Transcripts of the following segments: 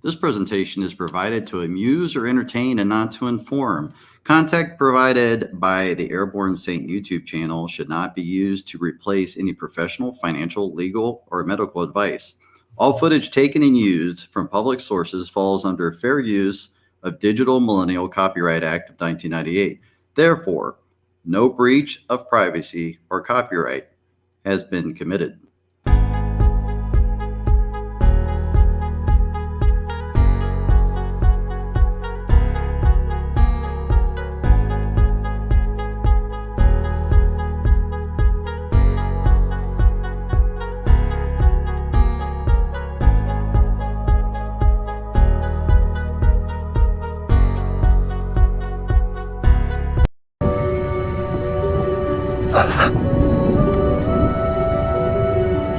This presentation is provided to amuse or entertain and not to inform. Content provided by the AirborneSaint YouTube channel should not be used to replace any professional, financial, legal, or medical advice. All footage taken and used from public sources falls under fair use of Digital Millennial Copyright Act of 1998. Therefore, no breach of privacy or copyright has been committed.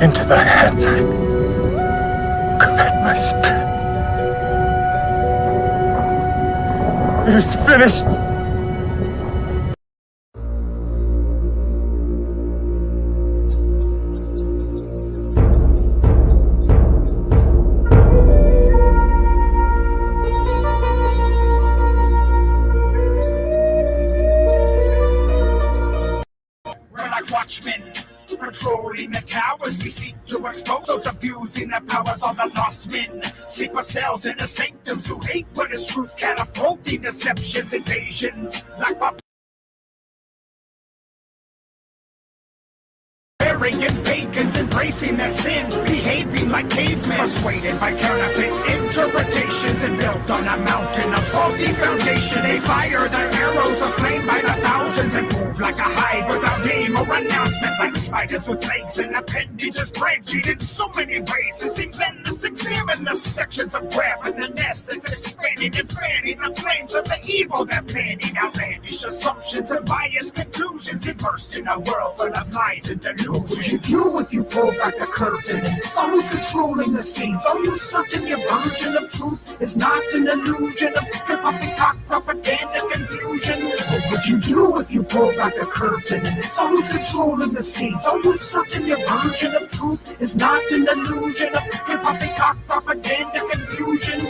Into thy hands I commit my spirit. It is finished. We're like watchmen, patrolling the towers. We seek to expose those abusing their powers. All the lost men, sleeper cells in the sanctums who hate what is truth, catapulting deceptions, invasions, like arrogant pagans embracing their sin, behaving like cavemen, persuaded by counterfeit interpretations and built on a mountain of faulty foundation. They fire their arrows of flame by the thousands and move like a hive without name or announcement, like spiders with legs and appendages branching in so many ways. It seems endless. Examine the sections of web and the nest that's expanding and fanning the flames of the evil they're planning. Outlandish assumptions and biased conclusions, immersed in a world full of lies and delusions. What would you do if you pulled back the curtain and saw who's controlling the scenes? Are you certain your version of truth is not an illusion of hip-hop propaganda confusion? What would you do if you pulled back the curtain and saw who's controlling the scenes? Are you certain your version of truth is not an illusion of hip-hop propaganda confusion?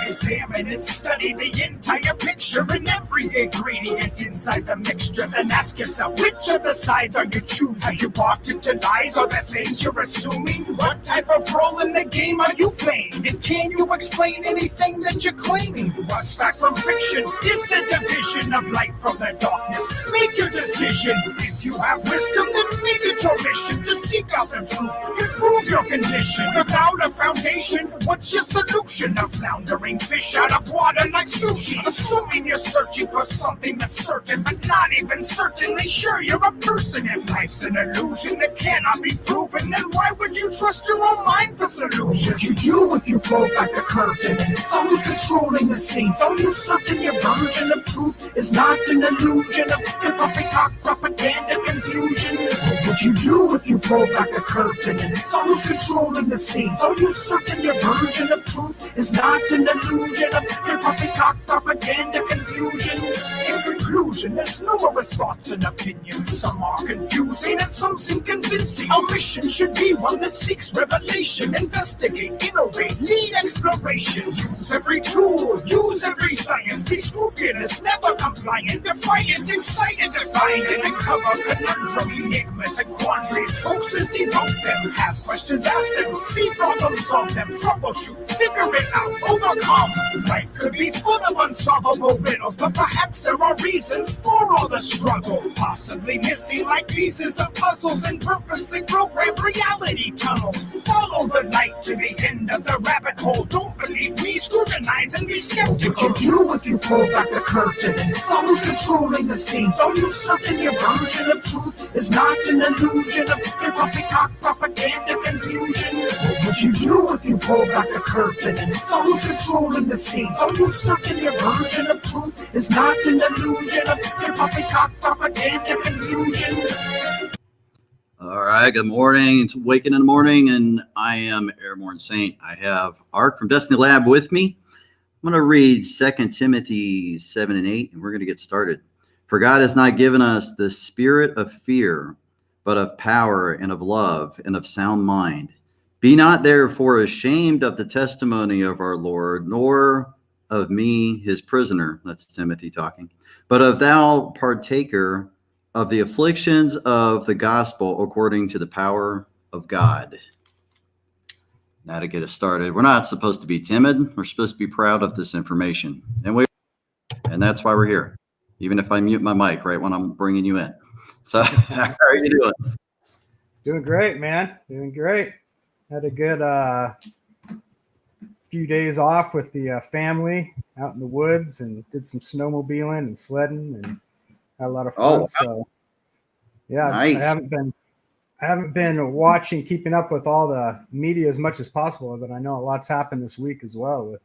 Examine and study the entire picture and every ingredient inside the mixture. Then ask yourself, which of the sides are you choosing? Have you bought into lies or the things you're assuming? What type of role in the game are you playing? And can you explain anything that you're claiming? What's fact from fiction is the division of light from the darkness. Make your decision. If you have wisdom, then make it your mission to seek out the truth, improve your condition. Without a foundation, what's your solution? A floundering fish out of water like sushi, assuming you're searching for something that's certain, but not even certainly sure you're a person. If life's an illusion that cannot be proven, then why would you trust your own mind for solutions? What would you do if you pulled back the curtain and saw who's controlling the scenes? Are you certain your version of truth is not an illusion of hip-hop propaganda confusion? What would you do if you pulled back the curtain and saw who's controlling the scenes? Are you certain your version of truth is not an illusion of hip-hop propaganda confusion? In conclusion, there's numerous thoughts and opinions. Some are confusing and some seem convincing. Our mission should be one that seeks revelation, investigate, innovate, lead explorations. Use every tool, use every science, be scrupulous, never compliant, defiant, excited to find and uncover conundrums, enigmas, and quandaries. Hoaxes, debunk them, have questions, ask them, see problems, solve them, troubleshoot, figure it out, overcome. Life could be full of unsolvable riddles, but perhaps there are reasons for all the struggle. Possibly missing like pieces of puzzles and purposely programmed reality tunnels. Follow the light to the end of the rabbit hole. Don't believe me, scrutinize and be skeptical. What would you do if you pulled back the curtain and saw who's controlling the scenes? Are you certain your version of truth is not an illusion of hip-hop propaganda confusion? What would you do if you pulled back the curtain and saw who's controlling the scenes? Are you certain your version of truth is not an illusion of hip-hop propaganda confusion? All right, good morning. It's Waking in the Morning, and I am AirborneSaint. I have Art from Destiny Lab with me. I'm going to read 2 Timothy 7 and 8, and we're going to get started. For God has not given us the spirit of fear, but of power and of love and of sound mind. Be not therefore ashamed of the testimony of our Lord, nor of me, his prisoner. That's Timothy talking. But of thou partaker of the afflictions of the gospel according to the power of God. Now to get us started, we're not supposed to be timid. We're supposed to be proud of this information. And that's why we're here. Even if I mute my mic right when I'm bringing you in. So how are you doing? Doing great, man. Doing great. Had a good few days off with the family out in the woods and did some snowmobiling and sledding and had a lot of fun. Oh, wow. So yeah, Nice. I haven't been watching, keeping up with all the media as much as possible, but I know a lot's happened this week as well with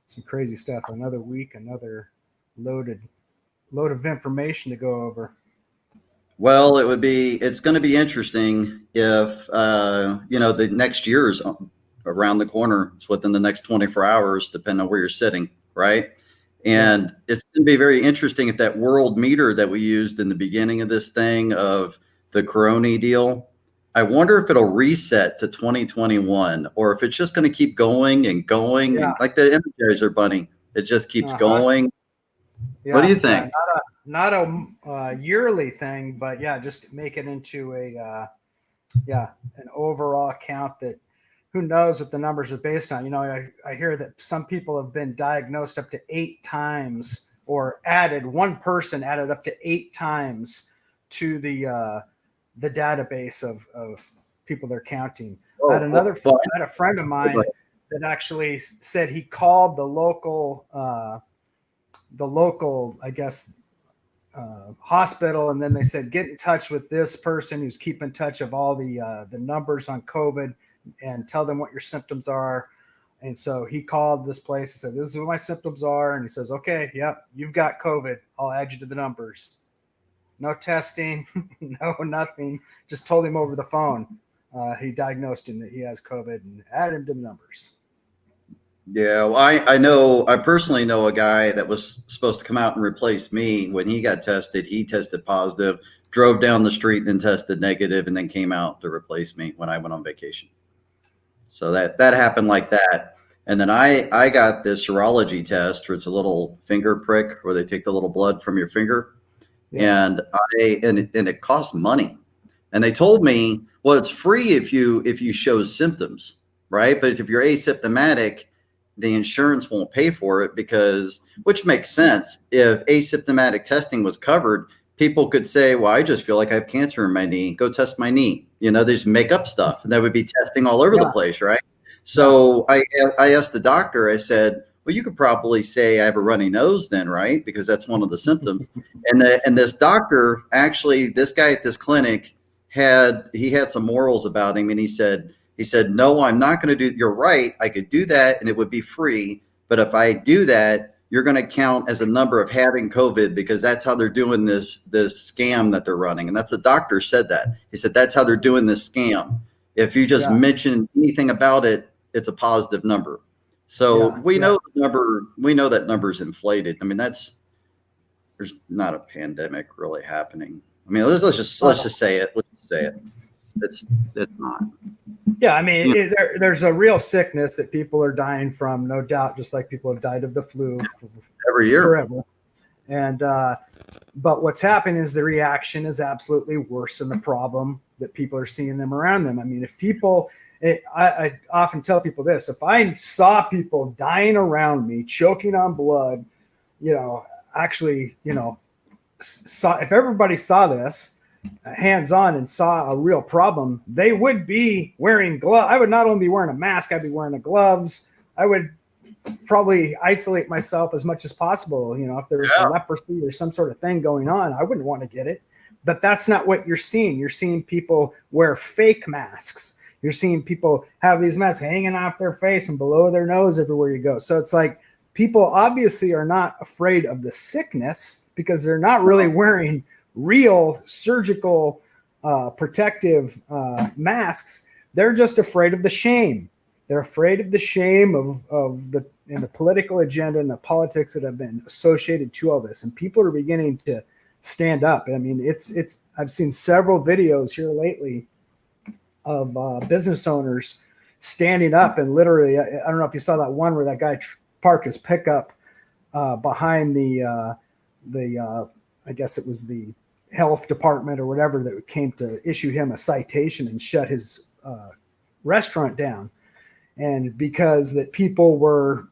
some crazy stuff. Another week, another load of information to go over. Well, it's going to be interesting if, the next year is around the corner. It's within the next 24 hours, depending on where you're sitting, right? And it's going to be very interesting if that world meter that we used in the beginning of this thing of the Corona deal, I wonder if it'll reset to 2021 or if it's just going to keep going and going. Yeah. And like the Energizer Bunny, it just keeps going. Yeah, what do you think? Not a yearly thing, but yeah, just make it into an overall count that who knows what the numbers are based on. I hear that some people have been diagnosed up to 8 times or one person added up to 8 times to the database of people they're counting. I had a friend of mine that actually said he called the local, I guess, hospital, and then they said get in touch with this person who's keeping touch of all the numbers on COVID and tell them what your symptoms are. And so he called this place and said, this is what my symptoms are. And he says, okay, yep, you've got COVID. I'll add you to the numbers. No testing, no nothing. Just told him over the phone. He diagnosed him that he has COVID and added him to the numbers. Yeah, well, I personally know a guy that was supposed to come out and replace me. When he got tested, he tested positive, drove down the street and then tested negative, and then came out to replace me when I went on vacation. So that happened like that. And then I got this serology test where it's a little finger prick where they take the little blood from your finger. Yeah. And it costs money. And they told me, well, it's free if you show symptoms, right? But if you're asymptomatic, the insurance won't pay for it which makes sense. If asymptomatic testing was covered, people could say, well, I just feel like I have cancer in my knee. Go test my knee. They just make up stuff. And that would be testing all over the place, right? So I asked the doctor, I said, well, you could probably say I have a runny nose then, right? Because that's one of the symptoms. And this doctor, actually, this guy at this clinic had some morals about him. And he said, no, I'm not going to do, you're right. I could do that and it would be free. But if I do that, you're going to count as a number of having COVID because that's how they're doing this scam that they're running. And that's the doctor said that. He said, that's how they're doing this scam. If you just mention anything about it, it's a positive number. So we know that number's inflated. I mean, there's not a pandemic really happening. I mean, let's just say it. Let's just say it. It's not. Yeah, I mean, there's a real sickness that people are dying from, no doubt, just like people have died of the flu every year, forever. And but what's happening is the reaction is absolutely worse than the problem that people are seeing them around them. I mean, if people, I often tell people this: if I saw people dying around me, choking on blood, if everybody saw this hands-on and saw a real problem, they would be wearing gloves. I would not only be wearing a mask, I'd be wearing the gloves. I would probably isolate myself as much as possible. If there was a leprosy or some sort of thing going on, I wouldn't want to get it. But that's not what you're seeing. You're seeing people wear fake masks. You're seeing people have these masks hanging off their face and below their nose everywhere you go. So it's like people obviously are not afraid of the sickness because they're not really wearing real surgical protective masks. They're just afraid of the shame. They're afraid of the shame of the political agenda and the politics that have been associated to all this. And people are beginning to stand up. I mean, I've seen several videos here lately business owners standing up and literally, I don't know if you saw that one where that guy parked his pickup behind the I guess it was the health department or whatever that came to issue him a citation and shut his restaurant down. And because that people were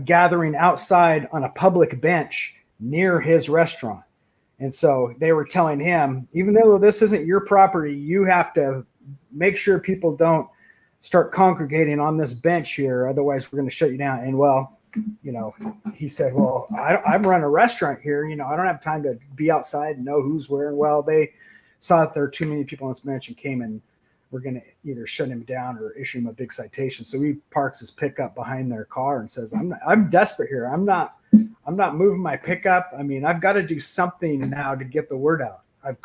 gathering outside on a public bench near his restaurant. And so they were telling him, even though this isn't your property, you have to make sure people don't start congregating on this bench here. Otherwise, we're going to shut you down. And well, you know, he said, well, I'm running a restaurant here. You know, I don't have time to be outside and know who's where. And well, they saw that there were too many people on this bench and came and were going to either shut him down or issue him a big citation. So he parks his pickup behind their car and says, I'm desperate here. I'm not moving my pickup. I mean, I've got to do something now to get the word out. I've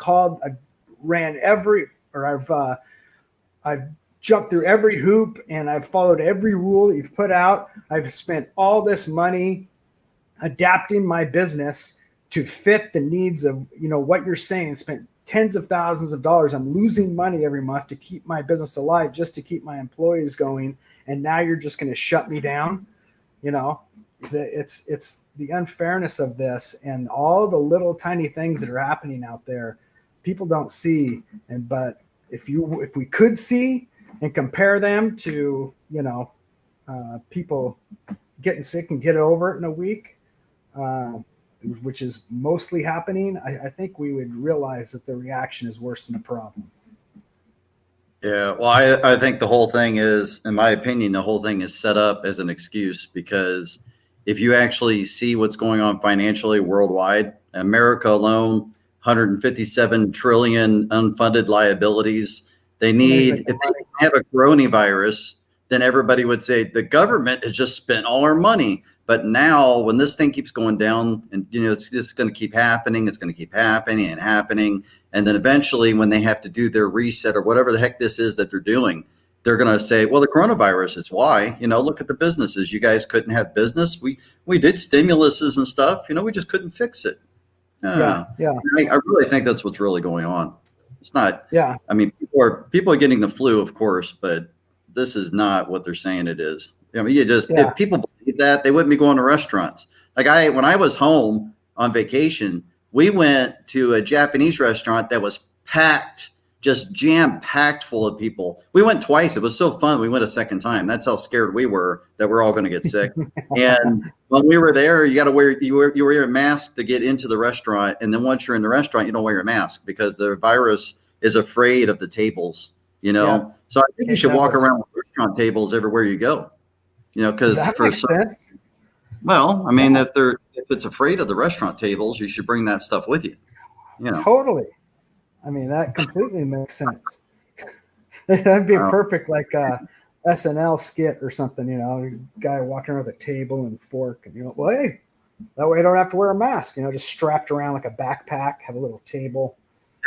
jumped through every hoop and I've followed every rule that you've put out. I've spent all this money adapting my business to fit the needs of, you know, what you're saying, spent tens of thousands of dollars. I'm losing money every month to keep my business alive, just to keep my employees going. And now you're just going to shut me down. You know, it's the unfairness of this and all the little tiny things that are happening out there. People don't see. But if we could see and compare them to, you know, people getting sick and get over it in a week, which is mostly happening, I think we would realize that the reaction is worse than the problem. Yeah, well, I think the whole thing is, in my opinion, the whole thing is set up as an excuse, because if you actually see what's going on financially worldwide, America alone, 157 trillion unfunded liabilities. They need, if they have a coronavirus, then everybody would say the government has just spent all our money. But now when this thing keeps going down and, you know, it's going to keep happening, it's going to keep happening and happening. And then eventually when they have to do their reset or whatever the heck this is that they're doing, they're going to say, well, the coronavirus is why. You know, look at the businesses. You guys couldn't have business. We did stimuluses and stuff. You know, we just couldn't fix it. Yeah. I really think that's what's really going on. It's not. Yeah. I mean, people are getting the flu, of course, but this is not what they're saying it is. I mean, if people believe that, they wouldn't be going to restaurants. Like when I was home on vacation, we went to a Japanese restaurant that was packed, just jam-packed full of people. We went twice. It was so fun. We went a second time. That's how scared we were that we're all going to get sick. And when we were there, you got to wear a mask to get into the restaurant. And then once you're in the restaurant, you don't wear your mask because the virus is afraid of the tables, you know? Yeah. So I think you should walk around with restaurant tables everywhere you go, you know, because sense. Well, I mean, if it's afraid of the restaurant tables, you should bring that stuff with you. You know? Totally. I mean, that completely makes sense. That'd be perfect, like a SNL skit or something, you know, a guy walking around with a table and fork and, you know, well, hey, that way you don't have to wear a mask, you know, just strapped around like a backpack, have a little table.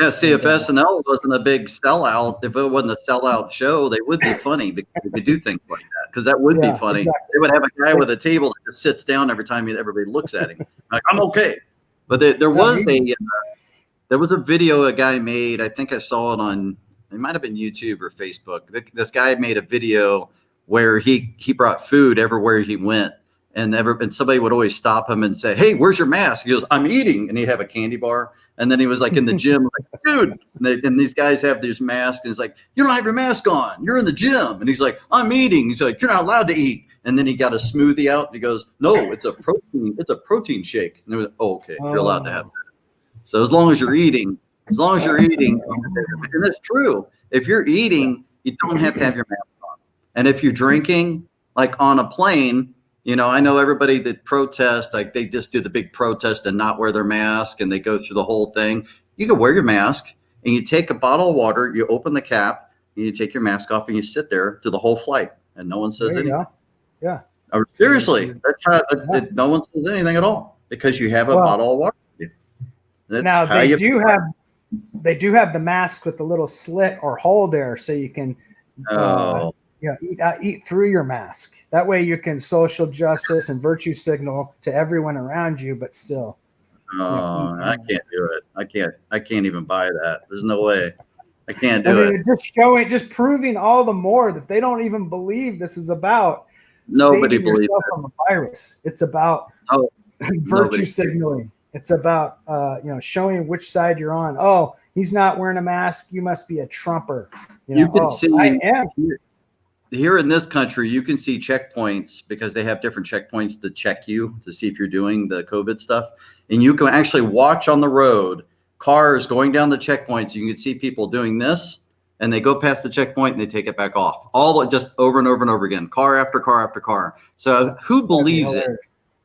Yeah, see, if SNL wasn't a big sellout, if it wasn't a sellout show, they would be funny because they do things like that, because that would be funny. Exactly. They would have a guy with a table that just sits down every time everybody looks at him. Like, I'm okay. But there was a video a guy made. I think I saw it on, it might have been YouTube or Facebook. This guy made a video where he brought food everywhere he went. And somebody would always stop him and say, hey, where's your mask? He goes, I'm eating. And he'd have a candy bar. And then he was like in the gym, like, dude. And these guys have these masks. And he's like, you don't have your mask on. You're in the gym. And he's like, I'm eating. He's like, you're not allowed to eat. And then he got a smoothie out. And he goes, no, it's a protein shake. And they was, oh, okay, you're allowed to have that. So as long as you're eating, and it's true. If you're eating, you don't have to have your mask on. And if you're drinking, like on a plane, you know, I know everybody that protests, like they just do the big protest and not wear their mask and they go through the whole thing. You can wear your mask and you take a bottle of water, you open the cap and you take your mask off and you sit there through the whole flight and no one says anything. Yeah. Seriously, that's how no one says anything at all because you have a bottle of water. Now they do have the mask with the little slit or hole there so you can eat through your mask. That way you can social justice and virtue signal to everyone around you, but still. I can't do it. I can't even buy that. There's no way. I can't I do mean, it. just proving all the more that they don't even believe this is about Nobody saving believes yourself it. from a virus. It's about No, virtue nobody. signaling. It's about showing which side you're on. Oh, he's not wearing a mask. You must be a Trumper. You can see I am. here in this country, you can see checkpoints because they have different checkpoints to check you to see if you're doing the COVID stuff. And you can actually watch on the road cars going down the checkpoints. You can see people doing this and they go past the checkpoint and they take it back off. Just over and over and over again, car after car after car. So who believes it?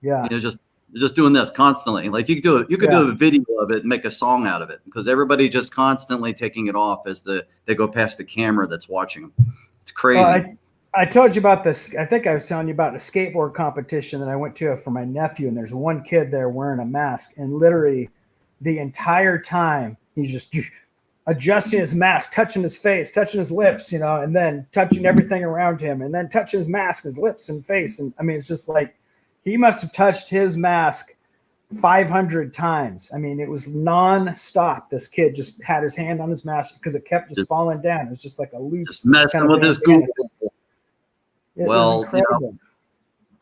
Yeah. Just doing this constantly. Like you could do a video of it and make a song out of it because everybody just constantly taking it off as they go past the camera that's watching them. It's crazy. I told you about this. I think I was telling you about a skateboard competition that I went to for my nephew, and there's one kid there wearing a mask, and literally the entire time he's just adjusting his mask, touching his face, touching his lips, and then touching everything around him, and then touching his mask, his lips and face. And I mean, it's just like he must have touched his mask 500 times. I mean, it was non-stop. This kid just had his hand on his mask because it kept just falling down. It was just like a loose Just messing kind of with his bandana. Google. It was Well, incredible.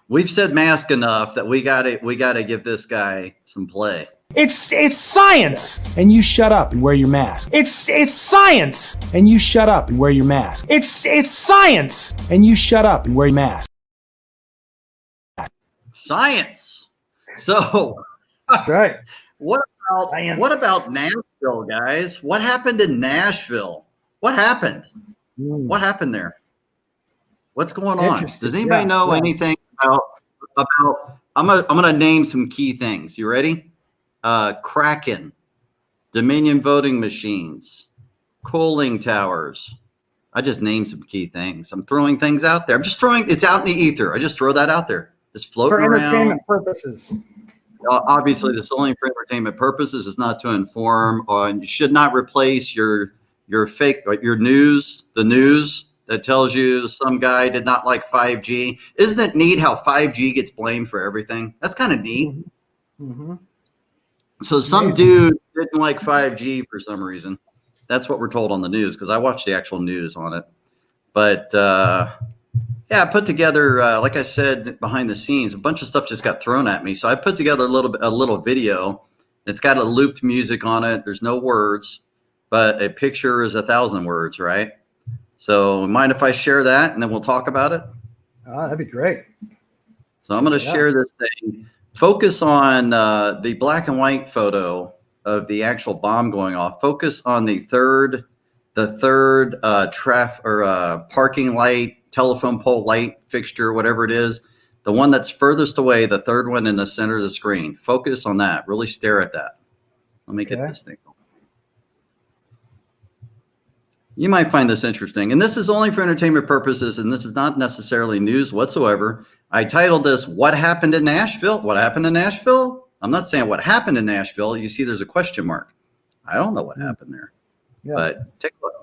we've said mask enough that we gotta give this guy some play. It's science, and you shut up and wear your mask. It's science, and you shut up and wear your mask. It's science, and you shut up and wear your mask. Science. So That's right. what Science. about Nashville, guys? What happened in Nashville? What happened? What happened there? What's going on? Interesting. Does anybody know anything about I'm gonna name some key things. You ready? Kraken, Dominion voting machines, cooling towers. I just named some key things. I'm throwing things out there. It's out in the ether. I just throw that out there. Just floating For around. entertainment purposes. Obviously, this is only for entertainment purposes. It's not to inform, or you should not replace your fake, your news, the news that tells you some guy did not like 5G. Isn't it neat how 5G gets blamed for everything? That's kind of neat. Mm-hmm. So some dude didn't like 5G for some reason. That's what we're told on the news because I watched the actual news on it. But yeah, I put together, like I said, behind the scenes, a bunch of stuff just got thrown at me. So I put together a little video. It's got a looped music on it. There's no words, but a picture is 1,000 words, right? So mind if I share that and then we'll talk about it? That'd be great. So I'm going to share this thing. Focus on the black and white photo of the actual bomb going off. Focus on the third parking light, telephone pole light fixture, whatever it is. The one that's furthest away, the third one in the center of the screen. Focus on that. Really stare at that. Let me get this thing. You might find this interesting. And this is only for entertainment purposes, and this is not necessarily news whatsoever. I titled this, What Happened in Nashville? What happened in Nashville? I'm not saying what happened in Nashville. You see there's a question mark. I don't know what happened there. Yeah. But take a look.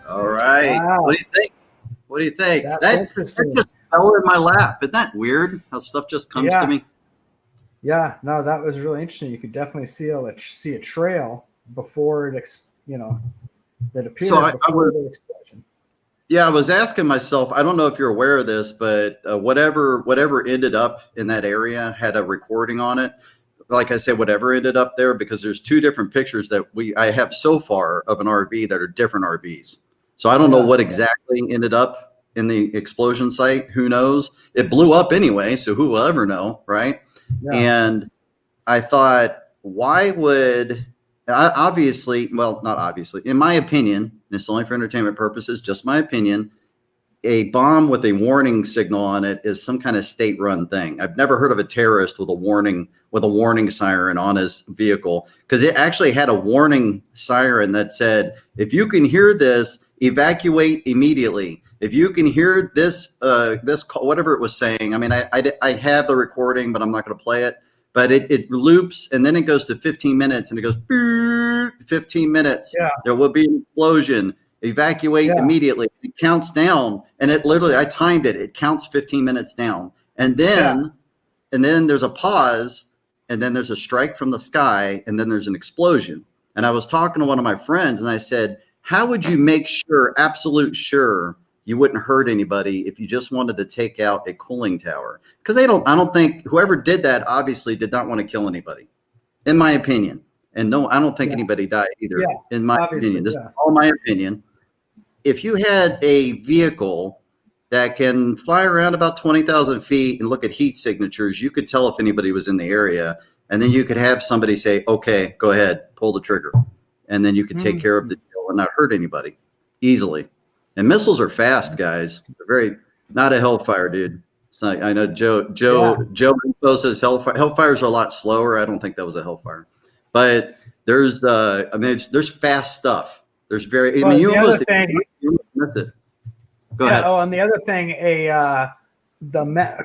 All right. Wow. What do you think? What do you think? That's That interesting. just fell in my lap. Isn't that weird? How stuff just comes to me. Yeah, no, that was really interesting. You could definitely see a trail before it, that appeared before the explosion. Yeah, I was asking myself. I don't know if you're aware of this, but whatever ended up in that area had a recording on it. Like I said, whatever ended up there, because there's two different pictures that I have so far of an RV that are different RVs. So I don't know what exactly ended up in the explosion site. Who knows? It blew up anyway, so who will ever know, right? Yeah. And I thought, why would obviously, well, not obviously, in my opinion, and it's only for entertainment purposes, just my opinion, a bomb with a warning signal on it is some kind of state-run thing. I've never heard of a terrorist with a warning siren on his vehicle, because it actually had a warning siren that said, if you can hear this, evacuate immediately. If you can hear this, whatever it was saying. I mean, I have the recording, but I'm not going to play it. But it loops, and then it goes to 15 minutes, and it goes 15 minutes. Yeah. There will be an explosion. Evacuate immediately. It counts down, and it literally, I timed it. It counts 15 minutes down, and then there's a pause, and then there's a strike from the sky, and then there's an explosion. And I was talking to one of my friends, and I said, how would you make sure, absolute sure, you wouldn't hurt anybody if you just wanted to take out a cooling tower? Because I don't think whoever did that obviously did not want to kill anybody, in my opinion. And no, I don't think anybody died either, in my opinion. This is all my opinion. If you had a vehicle that can fly around about 20,000 feet and look at heat signatures, you could tell if anybody was in the area. And then you could have somebody say, okay, go ahead, pull the trigger. And then you could take care of the deal and not hurt anybody easily. And missiles are fast, guys. They're not a Hellfire, dude. It's not, I know Joe says Hellfires are a lot slower. I don't think that was a Hellfire. But there's there's fast stuff. There's you almost miss it. Go ahead. Oh, and the other thing,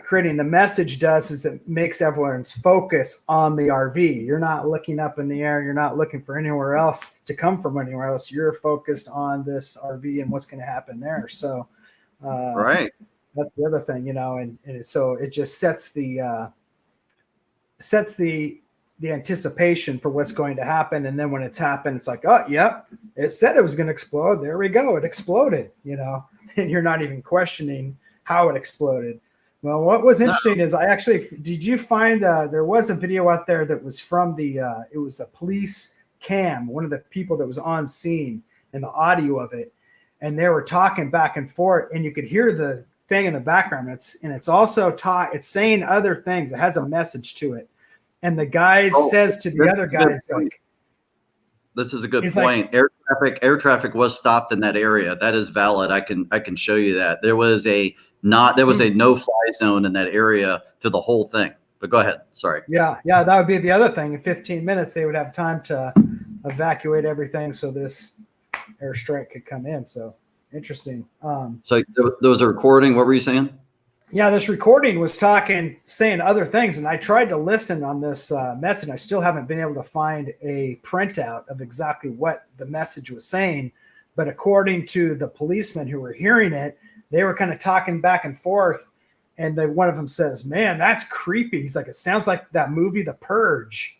creating the message does is it makes everyone's focus on the RV. You're not looking up in the air. You're not looking for anywhere else to come from anywhere else. You're focused on this RV and what's going to happen there. So, right. That's the other thing, and so it just sets the anticipation for what's going to happen. And then when it's happened, it's like, oh, yep, it said it was going to explode. There we go. It exploded, and you're not even questioning how it exploded. Well, what was interesting is did you find there was a video out there that was from it was a police cam, one of the people that was on scene, and the audio of it. And they were talking back and forth, and you could hear the thing in the background. It's also it's saying other things. It has a message to it. And the guy says to the other guy, like, this is a good point. Like, air traffic was stopped in that area. That is valid. I can show you that. There was a no-fly zone in that area to the whole thing. But go ahead. Sorry. Yeah, that would be the other thing. In 15 minutes, they would have time to evacuate everything so this airstrike could come in. So interesting. So there was a recording. What were you saying? Yeah, this recording was saying other things, and I tried to listen on this message. I still haven't been able to find a printout of exactly what the message was saying, but according to the policemen who were hearing it, they were kind of talking back and forth, and one of them says, "Man, that's creepy." He's like, "It sounds like that movie, The Purge."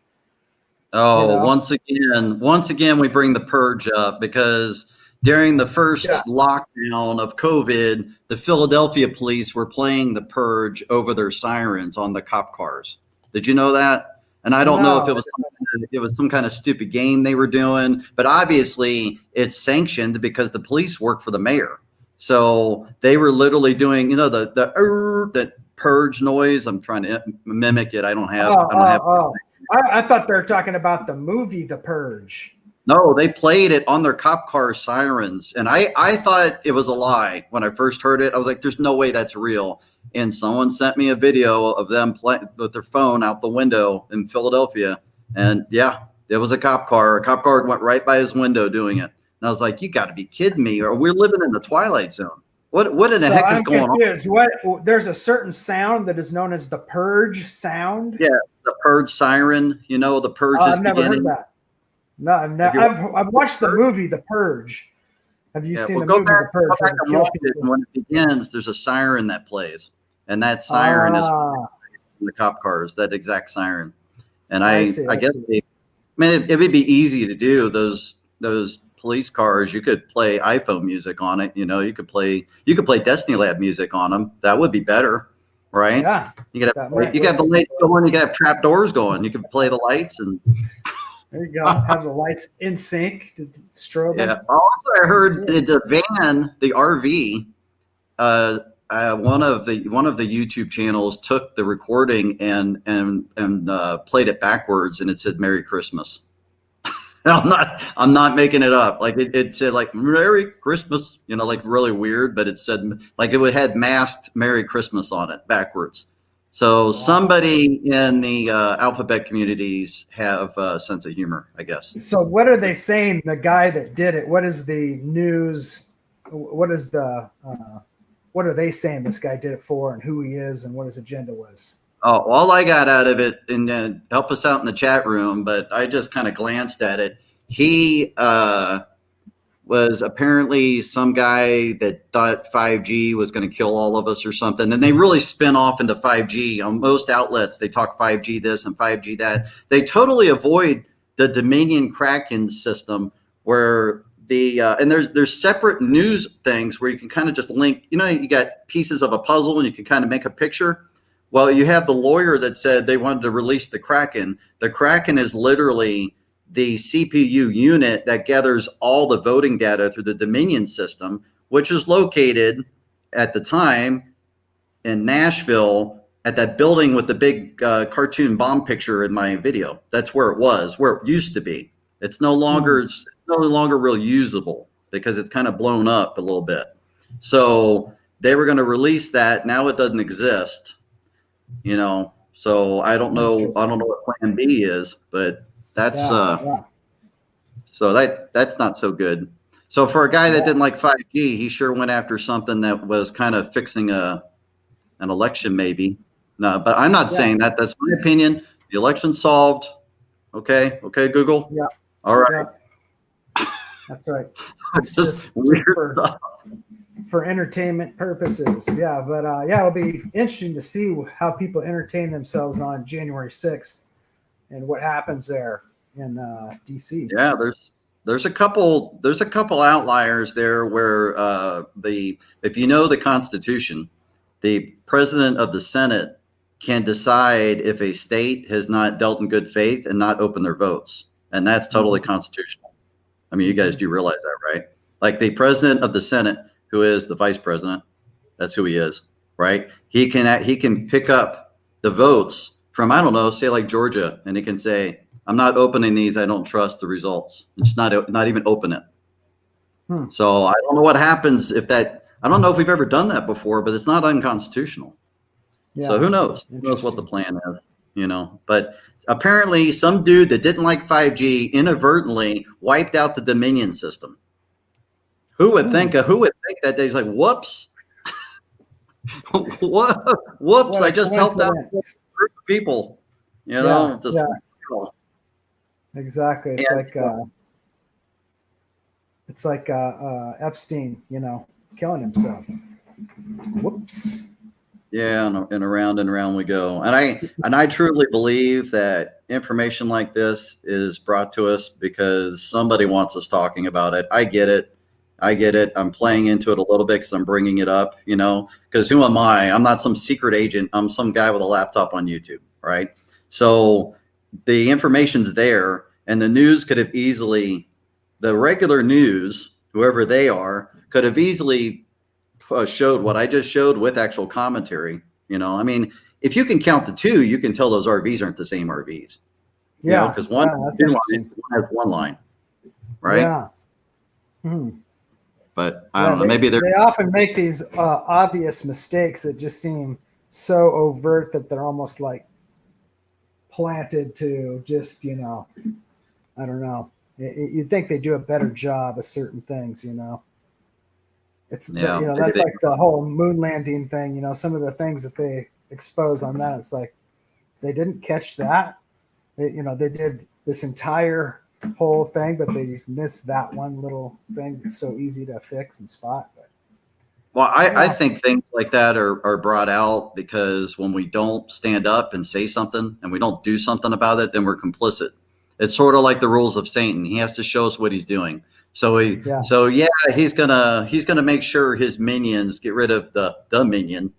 Oh, once again, we bring The Purge up because during the first lockdown of COVID, the Philadelphia police were playing The Purge over their sirens on the cop cars. Did you know that? And I don't know if it was some kind of stupid game they were doing, but obviously it's sanctioned because the police work for the mayor. So they were literally doing, that purge noise. I'm trying to mimic it. I thought they were talking about the movie The Purge. No, they played it on their cop car sirens. And I thought it was a lie when I first heard it. I was like, there's no way that's real. And someone sent me a video of them playing with their phone out the window in Philadelphia. And yeah, it was a cop car. A cop car went right by his window doing it. And I was like, you got to be kidding me. Or we're living in the Twilight Zone. What in the heck is going on? There's a certain sound that is known as the purge sound. Yeah, the purge siren. The purge is I've never heard that. No, I've watched the movie The Purge, Have you Yeah, seen well, the movie The Purge? go where back they and kill watch it. people? And when it begins, there's a siren that plays, and that siren is Ah, from the cop cars. That exact siren. And I see. I I guess see. I mean, it would be easy to do those police cars. You could play iPhone music on it. You know, you could play Destiny Lab music on them. That would be better, right? Yeah, You could that have might work. the lights going. You could have trap doors going. You could play the lights and There you go. Have the lights in sync to strobe yeah. them. Also, I heard the van, the RV. Uh, one of the YouTube channels took the recording and played it backwards, and it said "Merry Christmas." I'm not making it up. Like it said like "Merry Christmas," you know, like really weird, but it said like it had masked "Merry Christmas" on it backwards. So somebody in the alphabet communities have a sense of humor, I guess. So what are they saying? The guy that did it. What is the news? What is the? What are they saying this guy did it for, and who he is, and what his agenda was? Oh, all I got out of it, and help us out in the chat room, but I just kind of glanced at it. He was apparently some guy that thought 5G was going to kill all of us or something. And they really spin off into 5G. On most outlets, they talk 5G this and 5G that. They totally avoid the Dominion Kraken system where and there's separate news things where you can kind of just link, you know, you got pieces of a puzzle and you can kind of make a picture. Well, you have the lawyer that said they wanted to release the Kraken. The Kraken is literally the CPU unit that gathers all the voting data through the Dominion system, which is located at the time in Nashville at that building with the big cartoon bomb picture in my video. That's where it was, where it used to be. It's no longer real usable because it's kind of blown up a little bit. So they were going to release that. Now it doesn't exist, you know. So I don't know what plan B is, but that's so that's not so good. So for a guy that didn't like 5G, he sure went after something that was kind of fixing an election, maybe. No, but I'm not saying that. That's my opinion. The election's solved. Okay, Google. Yeah. All right. Yeah. That's right. It's just weird stuff. For entertainment purposes. Yeah, but it'll be interesting to see how people entertain themselves on January 6th and what happens there in DC. Yeah, there's a couple outliers there where if you know the Constitution, the president of the Senate can decide if a state has not dealt in good faith and not open their votes, and that's totally constitutional. I mean, you guys do realize that, right? Like the president of the Senate, who is the vice president, that's who he is, right? He can pick up the votes from, I don't know, say like Georgia, and he can say, I'm not opening these. I don't trust the results. And just not even open it. So I don't know what happens if that. I don't know if we've ever done that before, but it's not unconstitutional. Yeah. So who knows? Who knows what the plan is? You know. But apparently, some dude that didn't like 5G inadvertently wiped out the Dominion system. Who would think? Who would think that they's like, whoops, whoops! I just helped out a group of people. You know. Exactly. It's like Epstein, you know, killing himself. Whoops. Yeah, and around we go. And I truly believe that information like this is brought to us because somebody wants us talking about it. I get it. I'm playing into it a little bit because I'm bringing it up, you know, because who am I? I'm not some secret agent. I'm some guy with a laptop on YouTube, right? So the information's there, and the news could have easily, the regular news, whoever they are, could have easily showed what I just showed with actual commentary. You know, I mean, if you can count the two, you can tell those RVs aren't the same RVs. Yeah, because one has one line, right? Yeah. But I don't know. Maybe they often make these obvious mistakes that just seem so overt that they're almost like planted to just, you know, I don't know. You'd think they do a better job of certain things, you know. It's you know, that's like the whole moon landing thing. You know, some of the things that they expose on that, it's like they didn't catch that. They did this entire whole thing, but they miss that one little thing that's so easy to fix and spot. But Well, I yeah, think things like that are brought out because when we don't stand up and say something and we don't do something about it, then we're complicit. It's sort of like the rules of Satan. He has to show us what he's doing. yeah, So yeah, he's gonna make sure his minions get rid of the minion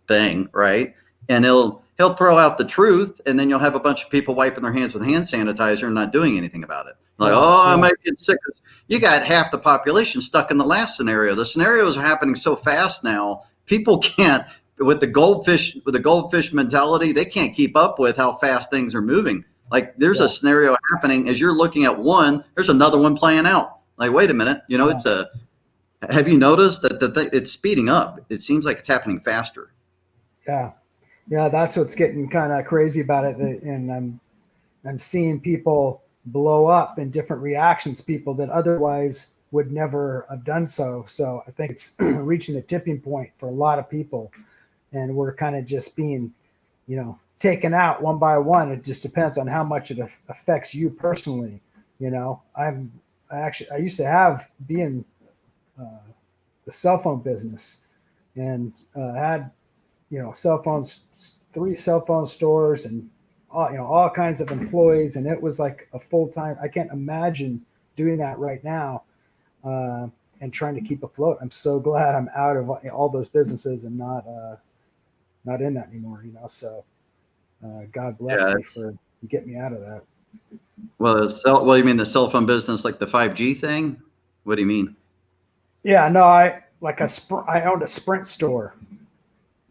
thing, right? And he'll throw out the truth, and then you'll have a bunch of people wiping their hands with hand sanitizer and not doing anything about it. Like, yeah, oh, I yeah, might get sick. You got half the population stuck in the last scenario. The scenarios are happening so fast now. People can't, with the goldfish mentality, they can't keep up with how fast things are moving. Like there's yeah, a scenario happening as you're looking at one, there's another one playing out. Like, wait a minute, yeah. have you noticed that it's speeding up? It seems like it's happening faster. Yeah. Yeah, that's what's getting kind of crazy about it. And I'm seeing people blow up in different reactions, people that otherwise would never have done so. So I think it's reaching the tipping point for a lot of people. And we're kind of just being, taken out one by one. It just depends on how much it affects you personally. I used to be in the cell phone business and had cell phones, 3 cell phone stores, and all kinds of employees, and it was like a full-time. I can't imagine doing that right now, and trying to keep afloat. I'm so glad I'm out of all those businesses and not in that anymore. So God bless Yeah. me for getting me out of that. Well, you mean the cell phone business, like the 5G thing? What do you mean? Yeah, no, I owned a Sprint store.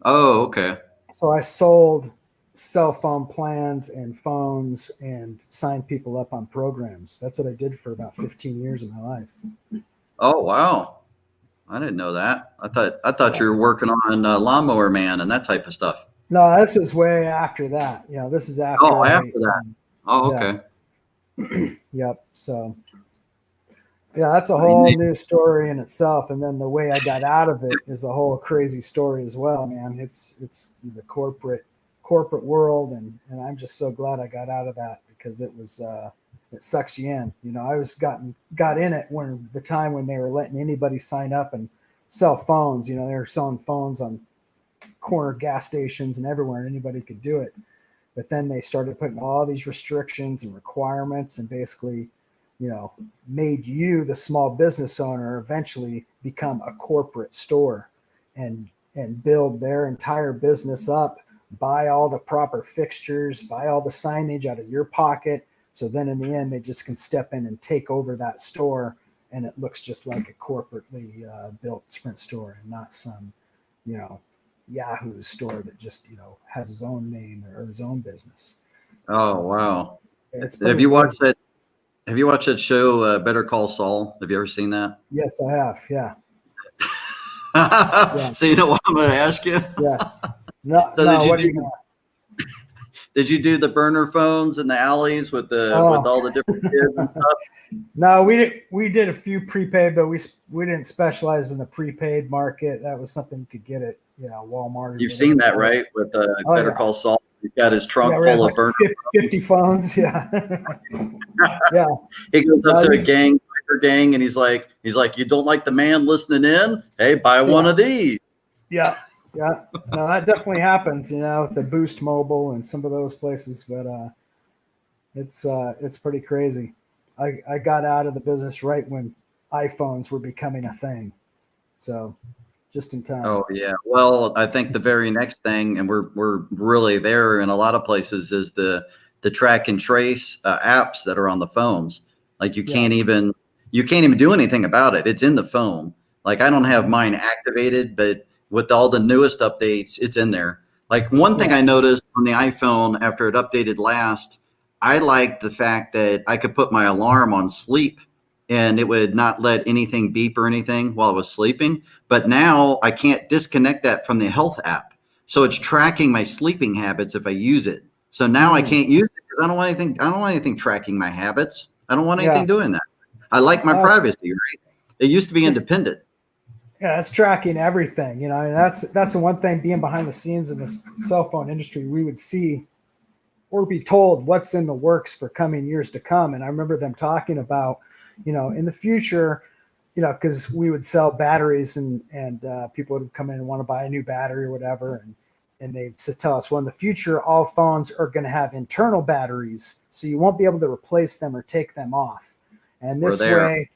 Oh, okay. So I sold cell phone plans and phones and signed people up on programs. That's what I did for about 15 years of my life. Oh, wow. I didn't know that. I thought you were working on Lawnmower Man and that type of stuff. No, this is way after that. This is after. Oh, after that. Oh, yeah. okay. Yep. So, yeah, that's a whole new story in itself. And then the way I got out of it is a whole crazy story as well, man. It's the corporate world, and I'm just so glad I got out of that because it was it sucks you in. I got in it when the time when they were letting anybody sign up and sell phones. They were selling phones on corner gas stations and everywhere, and anybody could do it. But then they started putting all these restrictions and requirements, and basically, made you, the small business owner, eventually become a corporate store and build their entire business up, buy all the proper fixtures, buy all the signage out of your pocket. So then in the end, they just can step in and take over that store, and it looks just like a corporately built Sprint store and not some, Yahoo store that just, has his own name or his own business. Oh, wow. Have you watched that? Have you watched that show, Better Call Saul? Have you ever seen that? Yes, I have. Yeah. Yeah. So you know what I'm going to ask you? Yeah. No, So no, did you do the burner phones in the alleys with all the different kids and stuff? No, we did a few prepaid, but we didn't specialize in the prepaid market. That was something you could get at Walmart. You've seen that, right? With Better Call Saul. He's got his trunk full of burner 50 phones. Yeah. Yeah. He goes up to a gang, and he's like, you don't like the man listening in? Hey, buy one of these. Yeah. Yeah. No, that definitely happens, with the Boost Mobile and some of those places, but it's pretty crazy. I got out of the business right when iPhones were becoming a thing. So just in time. Oh yeah. Well, I think the very next thing, and we're really there in a lot of places, is the track and trace apps that are on the phones. Like you can't even do anything about it. It's in the phone. Like I don't have mine activated, but with all the newest updates, it's in there. Like one thing I noticed on the iPhone after it updated last, I liked the fact that I could put my alarm on sleep and it would not let anything beep or anything while I was sleeping. But now I can't disconnect that from the health app. So it's tracking my sleeping habits if I use it. So now I can't use it because I don't want anything tracking my habits. I don't want anything doing that. I like my privacy, right? It used to be independent. Yeah, it's tracking everything, and that's the one thing being behind the scenes in the cell phone industry. We would see be told what's in the works for coming years to come. And I remember them talking about, in the future, because we would sell batteries and people would come in and want to buy a new battery or whatever. And they'd tell us, well, in the future, all phones are going to have internal batteries, so you won't be able to replace them or take them off. And this way,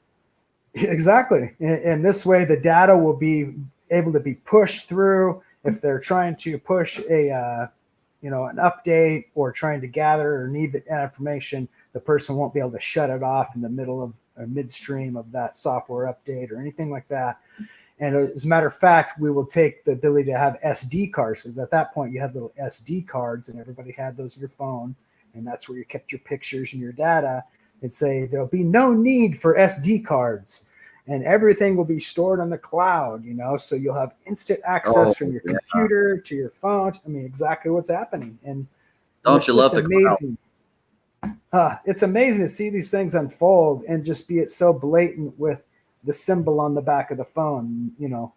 exactly. And this way, the data will be able to be pushed through. If they're trying to push an update or trying to gather or need the information, the person won't be able to shut it off in the middle of or midstream of that software update or anything like that. And as a matter of fact, we will take the ability to have SD cards, because at that point you had little SD cards and everybody had those in your phone, and that's where you kept your pictures and your data. And say there'll be no need for SD cards, and everything will be stored on the cloud, so you'll have instant access from your computer to your phone. I mean, exactly what's happening. And don't you love the amazing. It's amazing to see these things unfold and just be it so blatant with the symbol on the back of the phone,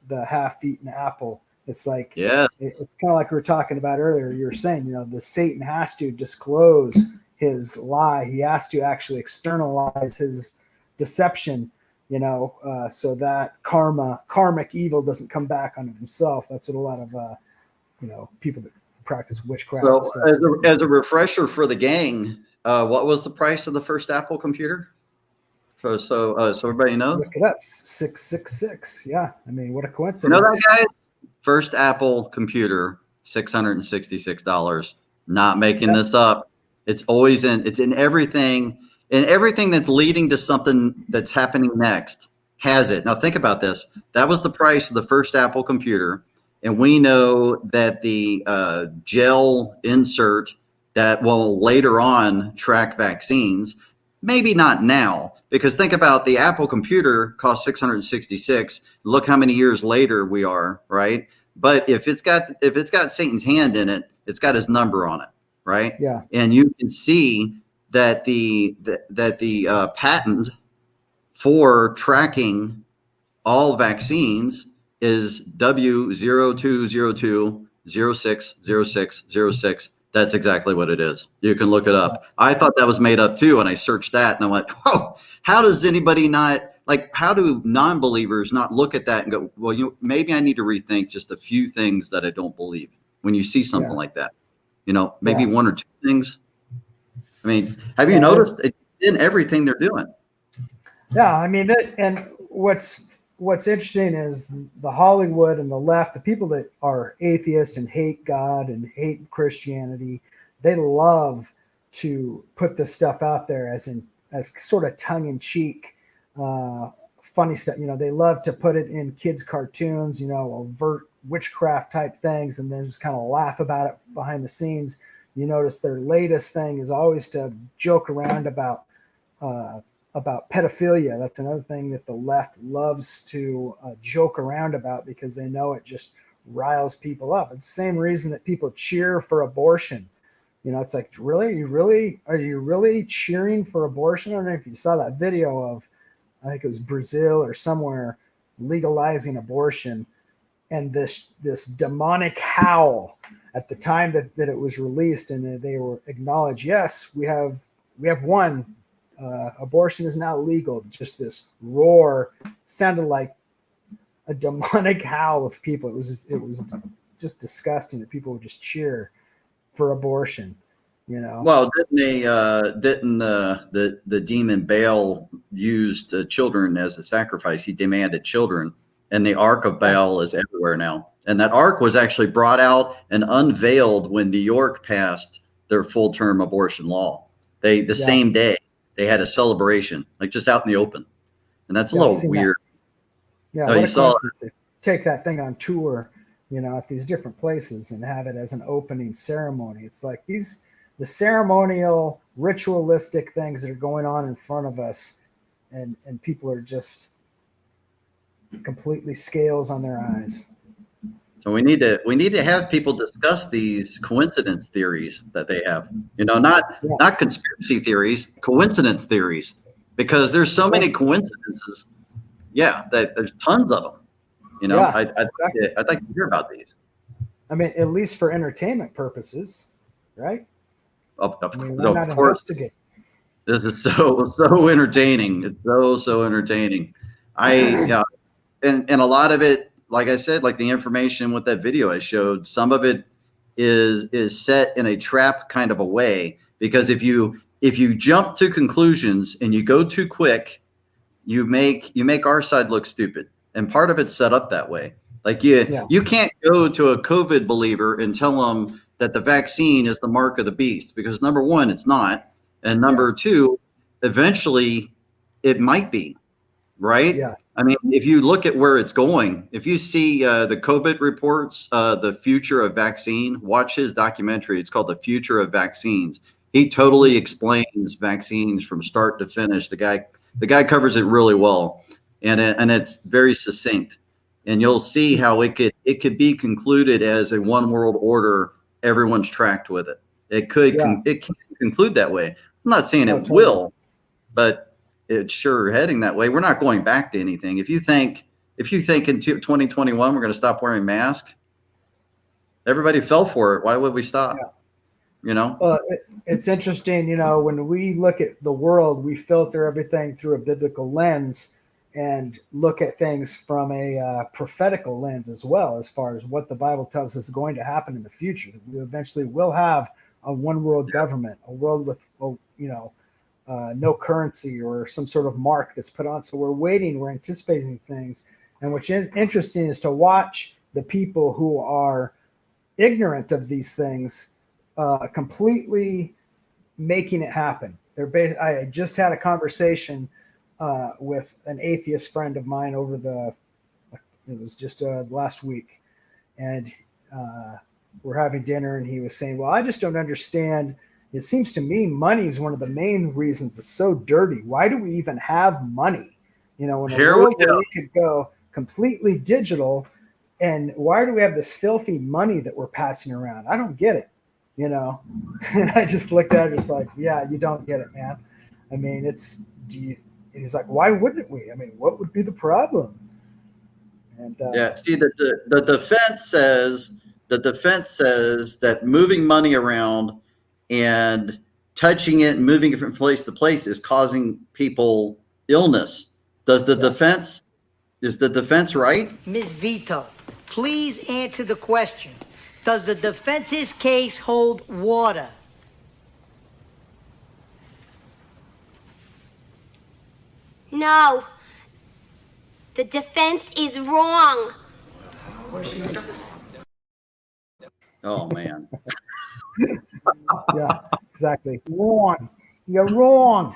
the half-eaten apple. It's like, it's kind of like we were talking about earlier. You were saying, the Satan has to disclose his lie. He has to actually externalize his deception, so that karmic evil doesn't come back on himself. That's what a lot of, people that practice witchcraft. So as a refresher for the gang, what was the price of the first Apple computer? So everybody knows. Look it up. 666. Yeah. I mean, what a coincidence. You know that, guys? First Apple computer, $666. Not making this up. It's in everything. And everything that's leading to something that's happening next has it. Now think about this. That was the price of the first Apple computer. And we know that the gel insert that will later on track vaccines, maybe not now, because think about the Apple computer cost 666. Look how many years later we are, right? But if it's got Satan's hand in it, it's got his number on it, right? Yeah. And you can see that the patent for tracking all vaccines is W0202060606. That's exactly what it is. You can look it up. I thought that was made up too, and I searched that, and I'm like, whoa, how does anybody how do non-believers not look at that and go, well, maybe I need to rethink just a few things that I don't believe when you see something like that. Maybe one or two things. I mean, have you noticed it's in everything they're doing? Yeah, I mean, and what's interesting is the Hollywood and the left, the people that are atheists and hate God and hate Christianity, they love to put this stuff out there as sort of tongue-in-cheek, funny stuff. They love to put it in kids' cartoons, overt witchcraft type things, and then just kind of laugh about it behind the scenes. You notice their latest thing is always to joke around about pedophilia. That's another thing that the left loves to joke around about, because they know it just riles people up. It's the same reason that people cheer for abortion. It's like, really? Are you really cheering for abortion? I don't know if you saw that video of, I think it was Brazil or somewhere, legalizing abortion, and this demonic howl at the time that it was released, and they were acknowledged, yes, we have won. Abortion is now legal. Just this roar sounded like a demonic howl of people. It was just disgusting that people would just cheer for abortion. Well, didn't the demon Baal used children as a sacrifice? He demanded children, and the Ark of Baal is everywhere now. And that Ark was actually brought out and unveiled when New York passed their full-term abortion law. Same day. They had a celebration, like just out in the open. And that's a little weird. That. Yeah, you saw it. Take that thing on tour, at these different places and have it as an opening ceremony. It's like the ceremonial, ritualistic things that are going on in front of us, and people are just completely scales on their eyes. So we need to have people discuss these coincidence theories that they have. Not conspiracy theories, coincidence theories, because there's so many coincidences. Yeah, that there's tons of them. I'd like to hear about these. I mean, at least for entertainment purposes, right? I mean, why not of course, investigate? this is so entertaining. It's so entertaining. Yeah, and a lot of it, like I said, like the information with that video I showed, some of it is set in a trap kind of a way, because if you jump to conclusions and you go too quick, you make our side look stupid, and part of it's set up that way. Like Yeah. you can't go to a COVID believer and tell them that the vaccine is the mark of the beast, because number one, it's not, and number two, eventually it might be, right? Yeah. I mean, if you look at where it's going, if you see the COVID reports, the future of vaccine, watch his documentary. It's called The Future of Vaccines. He totally explains vaccines from start to finish. The guy covers it really well, and it's very succinct. And you'll see how it could be concluded as a one world order. Everyone's tracked with it. It can conclude that way. I'm not saying it will, but it's sure heading that way. We're not going back to anything. If you think in 2021 we're going to stop wearing masks, everybody fell for it. Why would we stop? Yeah. You know? Well, it's interesting, you know, when we look at the world, we filter everything through a biblical lens and look at things from a prophetical lens as well, as far as what the Bible tells us is going to happen in the future. We eventually will have a one world government, a world with, no currency or some sort of mark that's put on. So we're waiting, we're anticipating things. And what's interesting is to watch the people who are ignorant of these things completely making it happen. I just had a conversation with an atheist friend of mine it was just last week, and we're having dinner, and he was saying, well, I just don't understand. It seems to me money is one of the main reasons it's so dirty. Why do we even have money? You know, in a world where we could go completely digital, and why do we have this filthy money that we're passing around? I don't get it. You know, and I just looked at it just like, yeah, you don't get it, man. I mean, he's like, why wouldn't we? I mean, what would be the problem? And see, the defense says that moving money around and touching it and moving it from place to place is causing people illness. Is the defense right? Ms. Vito, please answer the question. Does the defense's case hold water? No. The defense is wrong. Oh, man. Yeah, exactly. Wrong. You're wrong.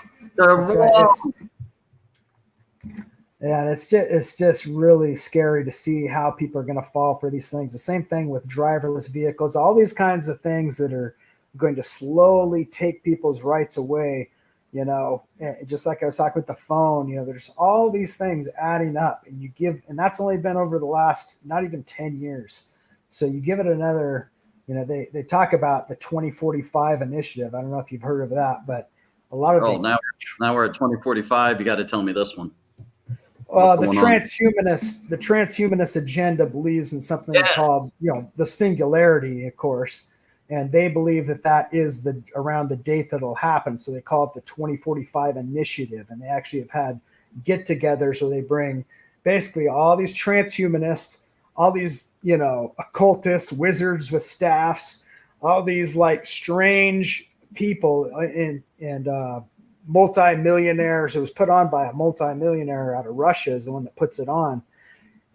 And it's just really scary to see how people are going to fall for these things. The same thing with driverless vehicles, all these kinds of things that are going to slowly take people's rights away. You know, just like I was talking with the phone, you know, there's all these things adding up, and that's only been over the last, not even 10 years. So you give it another, you know, they talk about the 2045 initiative. I don't know if you've heard of that, but a lot of now we're at 2045. You got to tell me this one. The transhumanist agenda believes in something called, you know, the singularity, of course, and they believe that is around the date that it'll happen. So they call it the 2045 initiative, and they actually have had get-togethers where they bring basically all these transhumanists, all these, you know, occultists, wizards with staffs, all these like strange people and multi-millionaires. It was put on by a multi-millionaire out of Russia is the one that puts it on.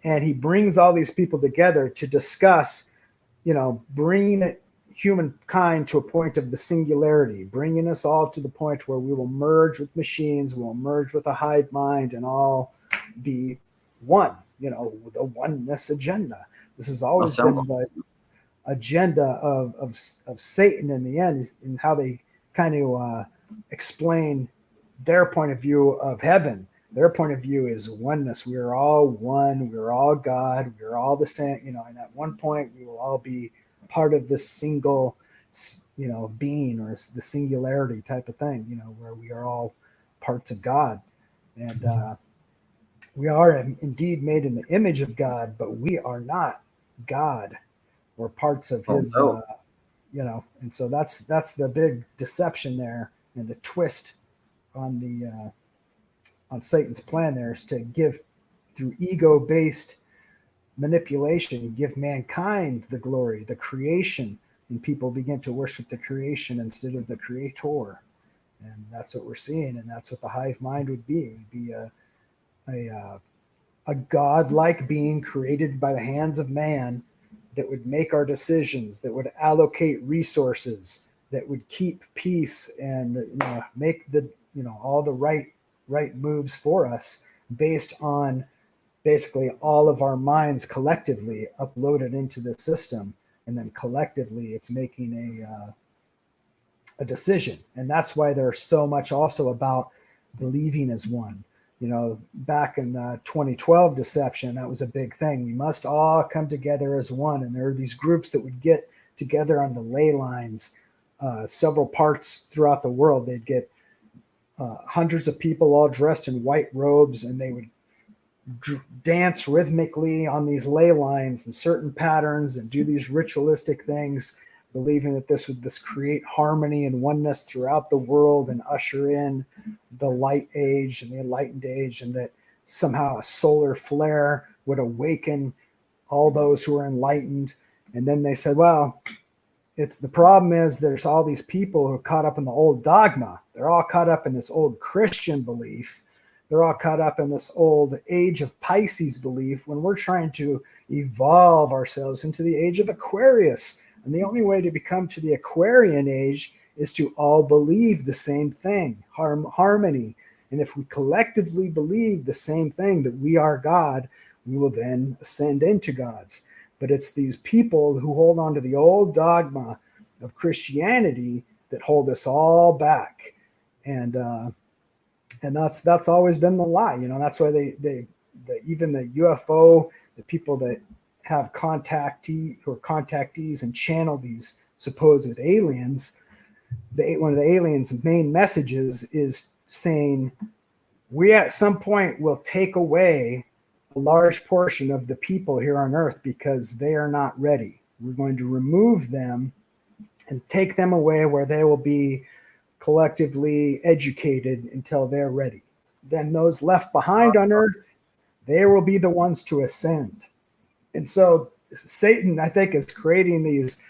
And he brings all these people together to discuss, you know, bringing humankind to a point of the singularity, bringing us all to the point where we will merge with machines, we'll merge with a hive mind and all be one, you know, the oneness agenda. This has always been the agenda of Satan in the end, in how they kind of explain their point of view of heaven. Their point of view is oneness. We are all one. We're all God. We're all the same. You know, and at one point we will all be part of this single, you know, being, or the singularity type of thing. You know, where we are all parts of God, and we are indeed made in the image of God, but we are not God. We're parts of His. And so that's the big deception there, and the twist on on Satan's plan there is to give, through ego-based manipulation, give mankind the glory, the creation, and people begin to worship the creation instead of the creator. And that's what we're seeing, and that's what the hive mind would be. It would be a god-like being created by the hands of man that would make our decisions, that would allocate resources, that would keep peace, and make the all the right moves for us based on basically all of our minds collectively uploaded into the system, and then collectively it's making a decision. And that's why there's so much also about believing as one. Back in 2012 deception, that was a big thing. We must all come together as one. And there were these groups that would get together on the ley lines, several parts throughout the world. They'd get hundreds of people all dressed in white robes, and they would dance rhythmically on these ley lines in certain patterns and do these ritualistic things, believing that this would create harmony and oneness throughout the world and usher in the light age and the enlightened age, and that somehow a solar flare would awaken all those who are enlightened. And then they said, well, the problem is there's all these people who are caught up in the old dogma. They're all caught up in this old Christian belief. They're all caught up in this old age of Pisces belief, when we're trying to evolve ourselves into the age of Aquarius. And the only way to become to the Aquarian age is to all believe the same thing, harmony. And if we collectively believe the same thing, that we are God, we will then ascend into gods. But it's these people who hold on to the old dogma of Christianity that hold us all back. And that's always been the lie. That's why even the UFO, the people that have contactees and channel these supposed aliens, one of the aliens' main messages is saying, we at some point will take away a large portion of the people here on Earth because they are not ready. We're going to remove them and take them away where they will be collectively educated until they're ready. Then those left behind on Earth, they will be the ones to ascend. And so Satan, I think, is creating these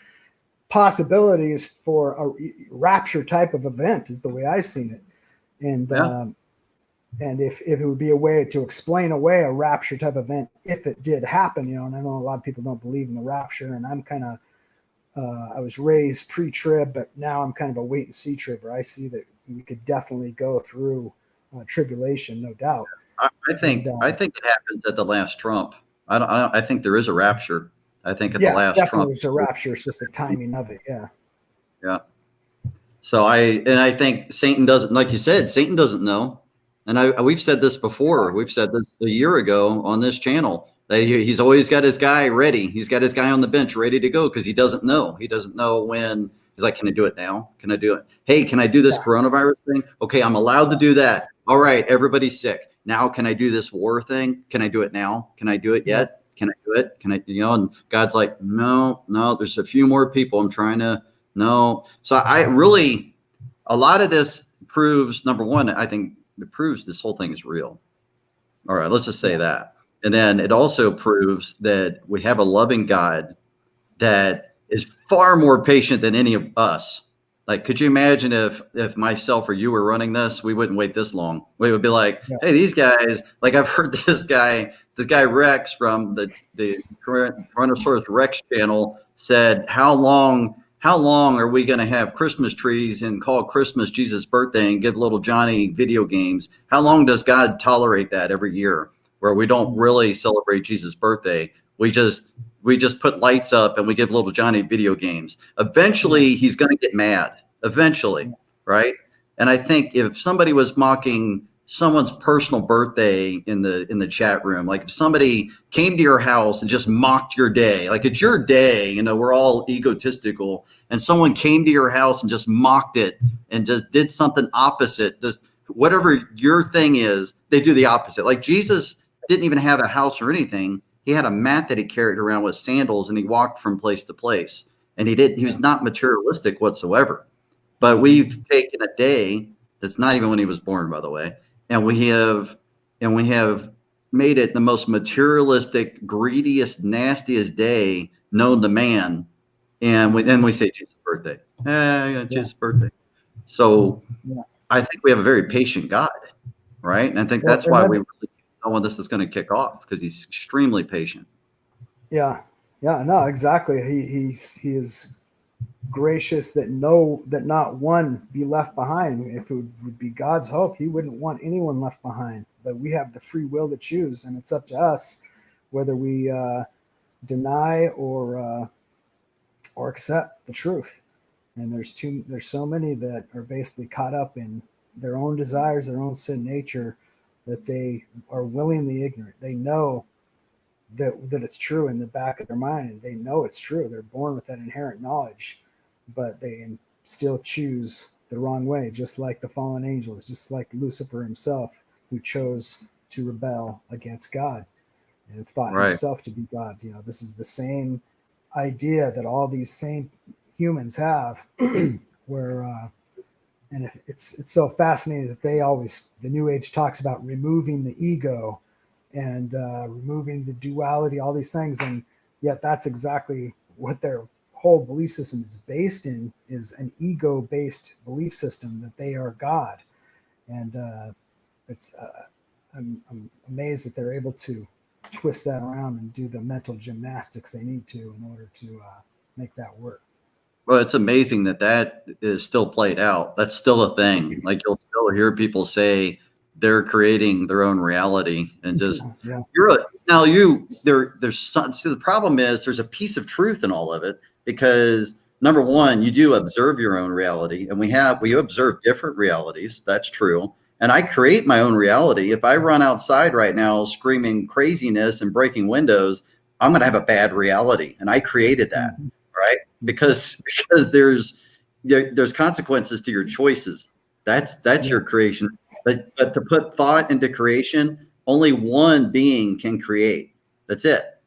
possibilities for a rapture type of event, is the way I've seen it. And if it would be a way to explain away a rapture type event, if it did happen, and I know a lot of people don't believe in the rapture, and I'm kind of, I was raised pre-trib, but now I'm kind of a wait and see tribber. I see that we could definitely go through tribulation, no doubt. I think it happens at the last trump. I think there is a rapture. I think at the last Trump, there's a rapture. It's just the timing of it. Yeah. Yeah. So I think Satan doesn't, like you said, Satan doesn't know. And we've said this before. We've said this a year ago on this channel, that he's always got his guy ready. He's got his guy on the bench ready to go, because he doesn't know. He doesn't know when. He's like, can I do it now? Can I do it? Hey, can I do this coronavirus thing? Okay, I'm allowed to do that. All right, everybody's sick. Now, can I do this war thing? Can I do it now? Can I do it yet? Can I do it? Can I, and God's like, no, there's a few more people. I'm trying to, no. So a lot of this proves, number one, I think it proves this whole thing is real. All right, let's just say that. And then it also proves that we have a loving God that is far more patient than any of us. Like, could you imagine if myself or you were running this, we wouldn't wait this long. We would be like, hey, these guys, like I've heard this guy Rex from the Tyrannosaurus Rex channel said, how long are we going to have Christmas trees and call Christmas Jesus' birthday and give little Johnny video games? How long does God tolerate that every year, where we don't really celebrate Jesus' birthday? We just put lights up and we give little Johnny video games. Eventually, he's going to get mad. Eventually, right? And I think if somebody was mocking someone's personal birthday in the chat room, like if somebody came to your house and just mocked your day, like it's your day, we're all egotistical, and someone came to your house and just mocked it and just did something opposite, just whatever your thing is, they do the opposite. Like Jesus didn't even have a house or anything. He had a mat that he carried around with sandals, and he walked from place to place. and he was not materialistic whatsoever. But we've taken a day that's not even when he was born, by the way, and we have made it the most materialistic, greediest, nastiest day known to man. And then we say Jesus' birthday. Jesus' birthday. So Yeah. I think we have a very patient God, right? And I think that's why we really know when this is going to kick off, because he's extremely patient. Yeah. Yeah. No, exactly. He is gracious that not one be left behind. If it would be God's hope, he wouldn't want anyone left behind. But we have the free will to choose, and it's up to us whether we deny or accept the truth. And there's so many that are basically caught up in their own desires, their own sin nature, that they are willingly ignorant. They know that it's true in the back of their mind, and they know it's true. They're born with that inherent knowledge, but they still choose the wrong way, just like the fallen angels, just like Lucifer himself, who chose to rebel against God and thought himself to be God. This is the same idea that all these same humans have, where and it's so fascinating that the New Age talks about removing the ego and removing the duality, all these things, and yet that's exactly what their whole belief system is based in, is an ego-based belief system that they are God. And I'm amazed that they're able to twist that around and do the mental gymnastics they need to in order to make that work. Well, it's amazing that is still played out. That's still a thing. Like, you'll still hear people say they're creating their own reality, and just Yeah. the problem is there's a piece of truth in all of it, because number one, you do observe your own reality, and we observe different realities. That's true. And I create my own reality. If I run outside right now screaming craziness and breaking windows, I'm going to have a bad reality, and I created that. Mm-hmm. Right? Because there's consequences to your choices. That's your creation. But to put thought into creation, only one being can create. That's it.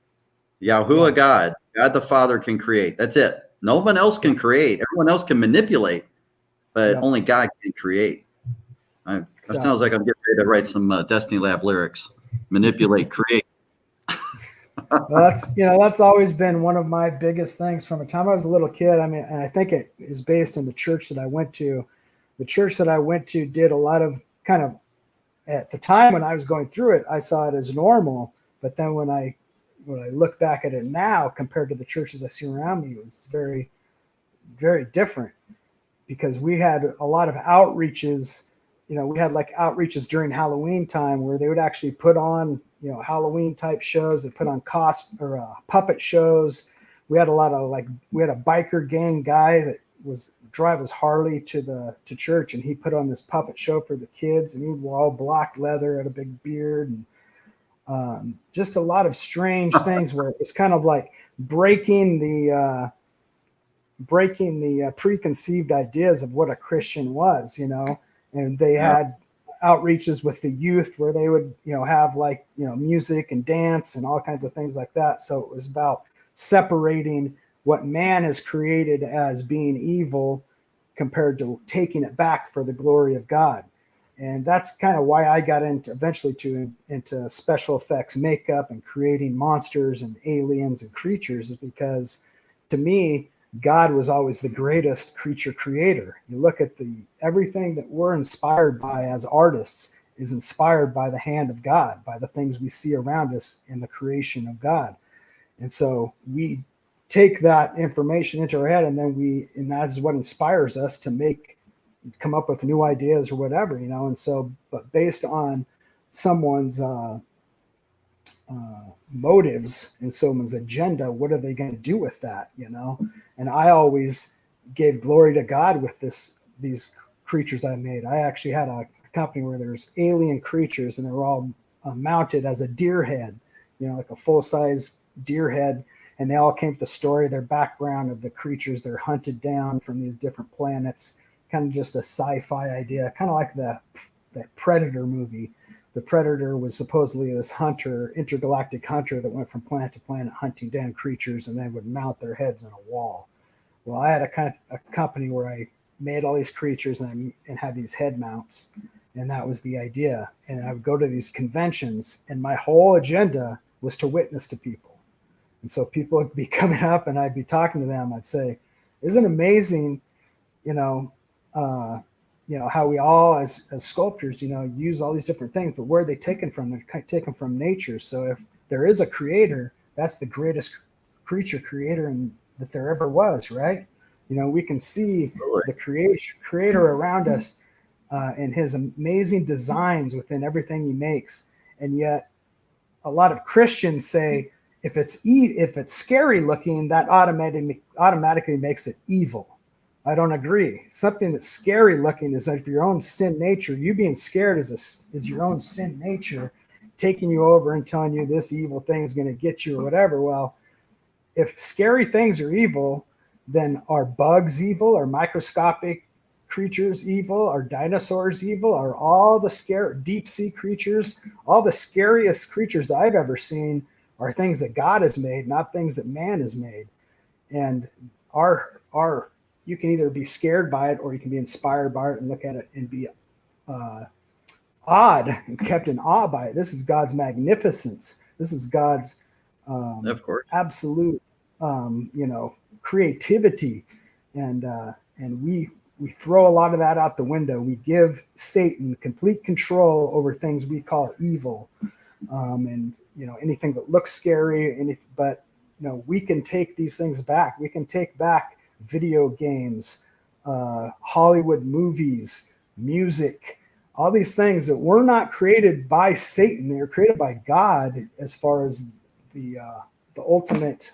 Yahuwah, God the Father can create. That's it. No one else can create. Everyone else can manipulate, but only God can create. That sounds like I'm getting ready to write some Destiny Lab lyrics. Manipulate, create. Well, that's always been one of my biggest things from the time I was a little kid. I mean, and I think it is based in the church that I went to. The church that I went to did a lot of kind of, at the time when I was going through it, I saw it as normal. But then when I look back at it now, compared to the churches I see around me, it was very, very different, because we had a lot of outreaches. We had like outreaches during Halloween time where they would actually put on, Halloween type shows. They put on puppet shows. We had a lot of we had a biker gang guy that drive his Harley to church, and he put on this puppet show for the kids, and he wore all black leather, had a big beard, and just a lot of strange things where it was kind of like breaking the preconceived ideas of what a Christian was, and they had outreaches with the youth where they would, have music and dance and all kinds of things like that. So it was about separating what man has created as being evil compared to taking it back for the glory of God. And that's kind of why I got eventually into special effects, makeup, and creating monsters and aliens and creatures, is because to me, God was always the greatest creature creator. You look at everything that we're inspired by as artists is inspired by the hand of God, by the things we see around us in the creation of God. And so we take that information into our head, and that's what inspires us to come up with new ideas or whatever, And so, but based on someone's motives and someone's agenda, what are they going to do with that, And I always gave glory to God with these creatures I made. I actually had a company where there's alien creatures, and they were all mounted as a deer head, like a full-size deer head, and they all came with the story, their background of the creatures they're hunted down from these different planets, kind of just a sci-fi idea, kind of like the Predator movie. The Predator was supposedly this intergalactic hunter that went from planet to planet hunting down creatures, and they would mount their heads on a wall. Well, I had a company where I made all these creatures and had these head mounts, and that was the idea. And I would go to these conventions, and my whole agenda was to witness to people. And so people would be coming up, and I'd be talking to them. I'd say, "Isn't it amazing, how we all as sculptors, use all these different things, but where are they taken from? They're taken from nature. So if there is a creator, that's the greatest creature creator that there ever was, right? We can see the creator around us and his amazing designs within everything he makes. And yet a lot of Christians say, if it's scary looking, that automatically makes it evil. I don't agree. Something that's scary looking is like your own sin nature. You being scared is your own sin nature taking you over and telling you this evil thing is going to get you or whatever. Well, if scary things are evil, then are bugs evil? Are microscopic creatures evil? Are dinosaurs evil? Are all the deep sea creatures, all the scariest creatures I've ever seen are things that God has made, not things that man has made. And you can either be scared by it or you can be inspired by it and look at it and be awed and kept in awe by it. This is God's magnificence. This is God's of course, absolute, creativity. And we throw a lot of that out the window. We give Satan complete control over things we call evil. And anything that looks scary, but we can take these things back. We can take back video games, Hollywood movies, music, all these things that were not created by Satan. They were created by God as far as the ultimate,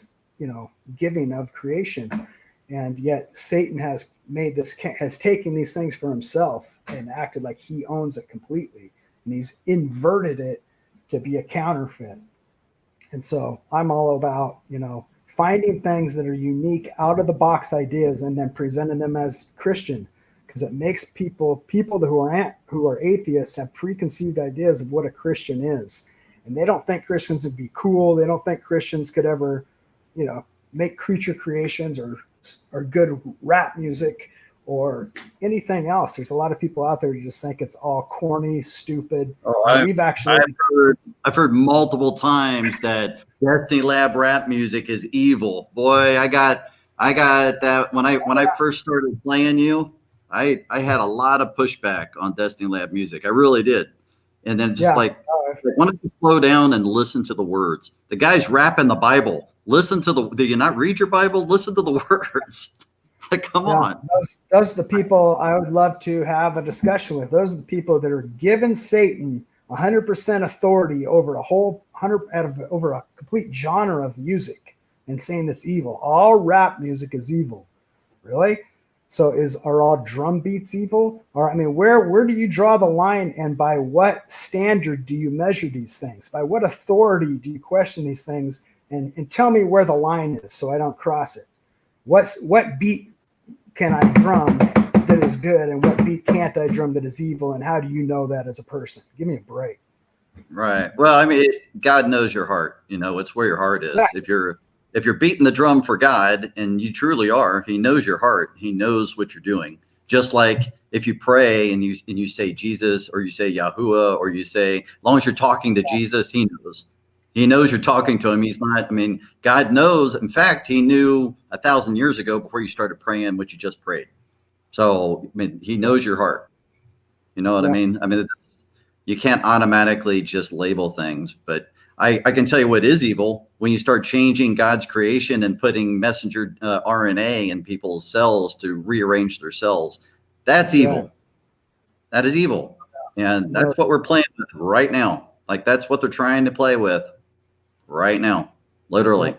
giving of creation. And yet Satan has taken these things for himself and acted like he owns it completely. And he's inverted it to be a counterfeit. And so I'm all about, finding things that are unique, out of the box ideas and then presenting them as Christian, because it makes people who are atheists have preconceived ideas of what a Christian is. And they don't think Christians would be cool. They don't think Christians could ever, make creature creations or good rap music or anything else. There's a lot of people out there who just think it's all corny, stupid. I've heard multiple times that Destiny Lab rap music is evil. Boy, I got that when I first started playing you. I had a lot of pushback on Destiny Lab music. I really did. And then why don't you slow down and listen to the words? The guy's rapping the Bible. Do you not read your Bible? Listen to the words. Like, come on. Those are the people I would love to have a discussion with. Those are the people that are giving Satan 100% authority over over a complete genre of music and saying this evil. All rap music is evil. Really? So are all drum beats evil? Or where do you draw the line, and by what standard do you measure these things? By what authority do you question these things? And tell me where the line is so I don't cross it. What beat can I drum that is good, and what beat can't I drum that is evil, and how do you know that as a person? Give me a break. Right. Well, God knows your heart. It's where your heart is. Right. If you're beating the drum for God, and you truly are, he knows your heart. He knows what you're doing. Just like if you pray and you say Jesus, or you say Yahuwah, or you say, as long as you're talking to Jesus, he knows. He knows you're talking to him. He's not, God knows. In fact, he knew 1,000 years ago before you started praying what you just prayed. So, he knows your heart. You know what I mean? You can't automatically just label things, but I can tell you what is evil when you start changing God's creation and putting messenger RNA in people's cells to rearrange their cells. That's evil. That is evil. And that's what we're playing with right now. Like, that's what they're trying to play with right now, literally.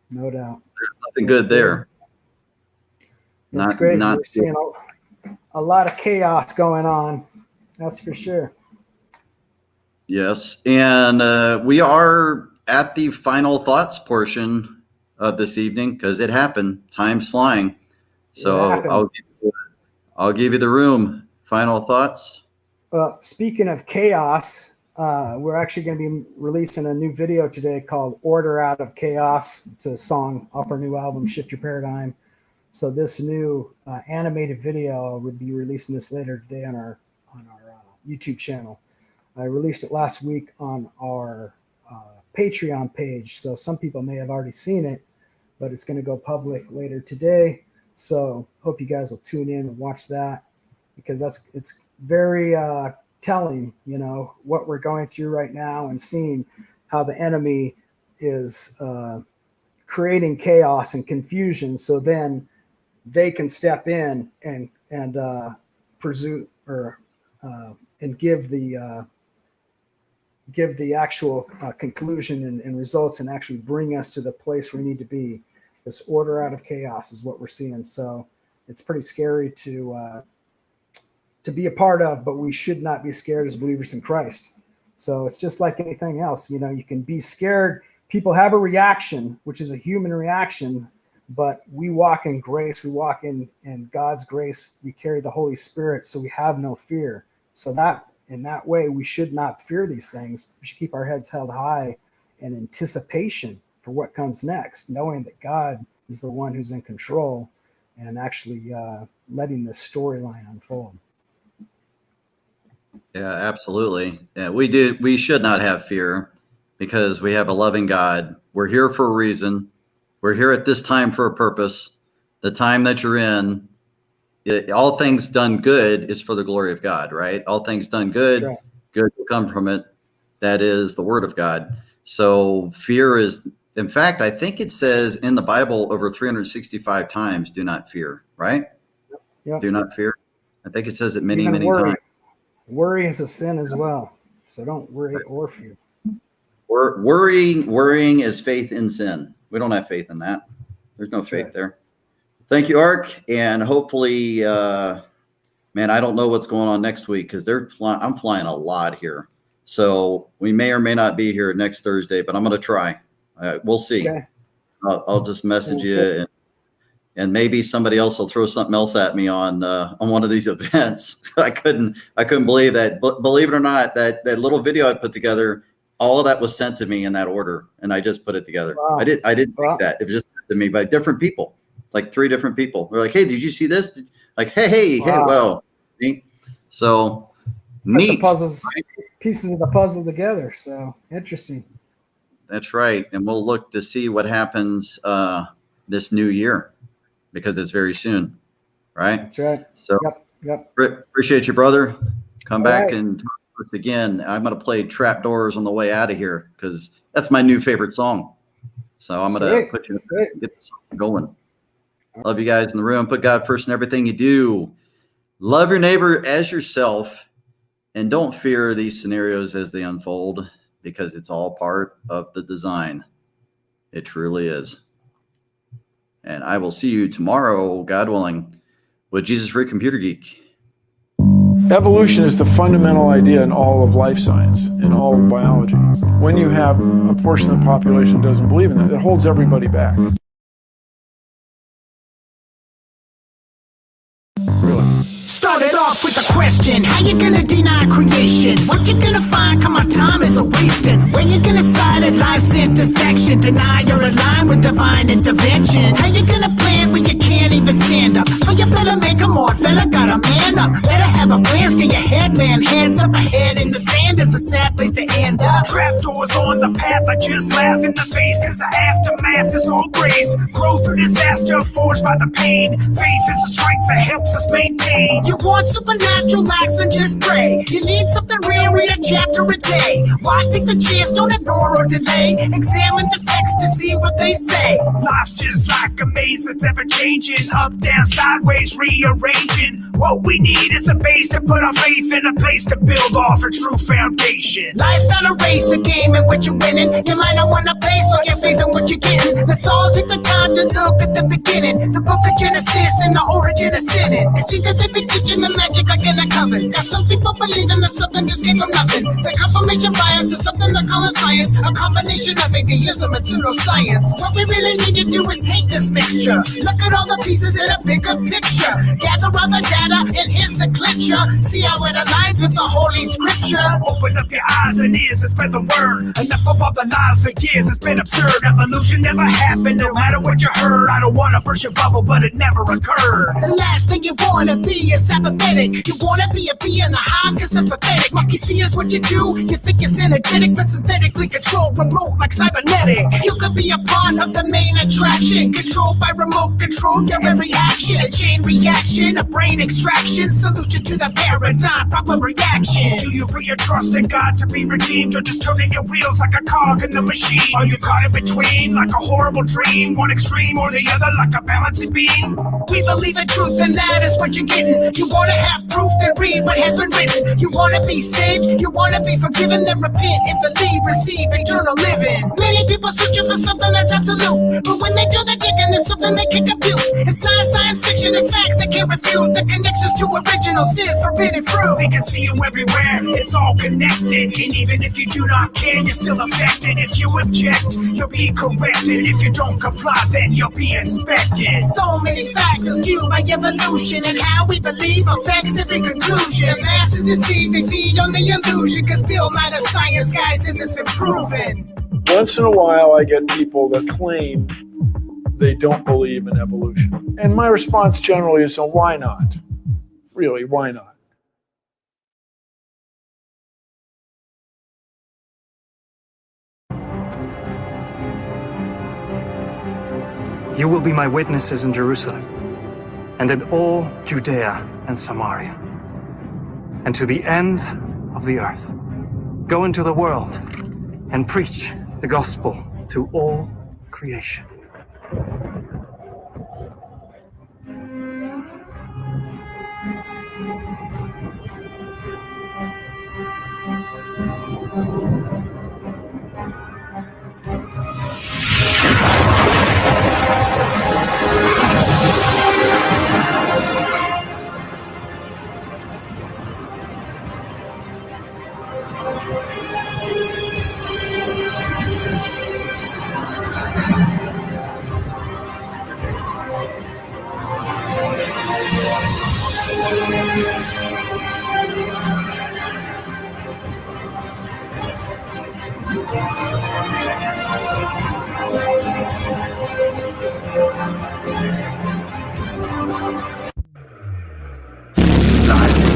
No doubt. There's nothing good there. It's crazy. We're seeing a lot of chaos going on. That's for sure. Yes. And we are at the final thoughts portion of this evening, because it happened. Time's flying. So I'll give you the room. Final thoughts. Well, speaking of chaos, we're actually going to be releasing a new video today called Order Out of Chaos. It's a song off our new album, Shift Your Paradigm. So this new animated video would be releasing this later today on our YouTube channel. I released it last week on our Patreon page, so some people may have already seen it, but it's going to go public later today. So hope you guys will tune in and watch that, because it's very telling, you know, what we're going through right now, and seeing how the enemy is creating chaos and confusion, so then they can step in and pursue or and give the actual conclusion and results, and actually bring us to the place we need to be. This order out of chaos is what we're seeing. So it's pretty scary to be a part of, but we should not be scared as believers in Christ. So it's just like anything else. You know, you can be scared. People have a reaction, which is a human reaction, but we walk in grace. We walk in God's grace. We carry the Holy Spirit, so we have no fear. So that in that way, we should not fear these things. We should keep our heads held high in anticipation for what comes next, knowing that God is the one who's in control and actually letting this storyline unfold. Yeah, absolutely. Yeah, we should not have fear, because we have a loving God. We're here for a reason. We're here at this time for a purpose. The time that you're in, all things done good is for the glory of God, right? All things done good, Right. Good will come from it. That is the word of God. So fear is, in fact, I think it says in the Bible over 365 times, do not fear, right? Yep. Do not fear. I think it says it many, Even many worry. times. Worry is a sin as well. So don't worry or fear. Worrying is faith in sin. We don't have faith in that. There's no faith there. Thank you, Ark. And hopefully, man, I don't know what's going on next week, because I'm flying a lot here. So we may or may not be here next Thursday, but I'm going to try. We'll see. Okay. I'll just message Sounds you, good. and maybe somebody else will throw something else at me on one of these events. I couldn't believe that. But believe it or not, that little video I put together, all of that was sent to me in that order, and I just put it together. Wow. I didn't Wow. make that. It was just sent to me by different people, like 3 different people. They're like, "Hey, did you see this?" Like, hey, Wow. well, neat. So Put neat. the puzzles, pieces of the puzzle together. So interesting. That's right. And we'll look to see what happens this new year, because it's very soon, right? That's right. So Yep. appreciate you, brother. Come All back right. and talk to us again. I'm going to play Trapdoors on the way out of here, because that's my new favorite song. So I'm going to Sweet. put you Sweet. get the song going. Love you guys in the room. Put God first in everything you do. Love your neighbor as yourself, and don't fear these scenarios as they unfold, because it's all part of the design. It truly is. And I will see you tomorrow, God willing, with Jesus Free Computer Geek. Evolution is the fundamental idea in all of life science, in all of biology. When you have a portion of the population that doesn't believe in that, it holds everybody back. Started off with a question: how you gonna deny creation? What you gonna find? Come on, time is a wasting. Where you gonna side at life's intersection? Deny or align with divine intervention? How you gonna plan when you can't even stand up? For your fella, make 'em on, fella, gotta man up. Better have a plan, stay ahead, man. Hands up ahead in the sand is a sad place to end up. Trapdoors on the path, I just laugh in the face, cause the aftermath is all grace. Grow through disaster, forged by the pain. Faith is the strength that helps us maintain. You want supernatural acts and just pray. You need something real, read a chapter a day. Why take the chance, don't ignore or delay. Examine the text to see what they say. Life's just like a maze that's ever changing. Up, down, sideways, rearranging. What we need is a base to put our faith in, a place to build off a true foundation. Life's not a race, a game in which you're winning. You might not wanna base all your faith on what you're getting. Let's all take the time to look at the beginning. The book of Genesis and the origin of sinning. See that they be teaching the magic like in a coven. Now some people believing that something just came from nothing. The confirmation bias is something they're calling science. A combination of atheism and pseudoscience. What we really need to do is take this mixture. Look at all the pieces in a bigger picture. Gather all the data and here's the clincher. See how it aligns with the Holy Scripture. Open up your eyes and ears and spread the word. Enough of all the lies for years. It's been absurd. Evolution evolution never happened. No matter what you heard, I don't wanna burst your bubble, but it never occurred. The last thing you wanna be is apathetic. You wanna be a bee in the hive, cause that's pathetic. Monkey see is what you do. You think you're synergetic, but synthetically controlled, remote like cybernetic. You could be a part of the main attraction, controlled by remote control, your every action. A chain reaction, a brain extraction, solution to the paradigm, proper reaction. Do you put your trust in God to be redeemed, or just turning your wheels like a cog in the machine? Are you caught in between like a horrible dream, one extreme or the other like a balancing beam? We believe in truth and that is what you're getting. You wanna have proof, then read what has been written. You wanna be saved, you wanna be forgiven, then repent and believe, receive eternal living. Many people searching for something that's absolute, but when they do the digging, there's something they can compute. It's not science fiction, it's facts they can't refute. The connections to original sin's forbidden fruit. They can see you everywhere, it's all connected. And even if you do not care, you're still affected. If you object, you'll be corrected. If you don't comply, then you'll be inspected. So many facts are skewed by evolution, and how we believe affects every conclusion. Masses deceived, they feed on the illusion, cause Bill Nye the science guy says it's been proven. Once in a while, I get people that claim they don't believe in evolution. And my response generally is, so why not? Really, why not? You will be my witnesses in Jerusalem, and in all Judea and Samaria, and to the ends of the earth. Go into the world and preach the gospel to all creation.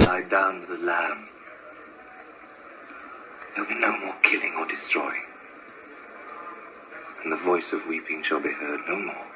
Lie down with the lamb. There'll be no more killing or destroying, and the voice of weeping shall be heard no more.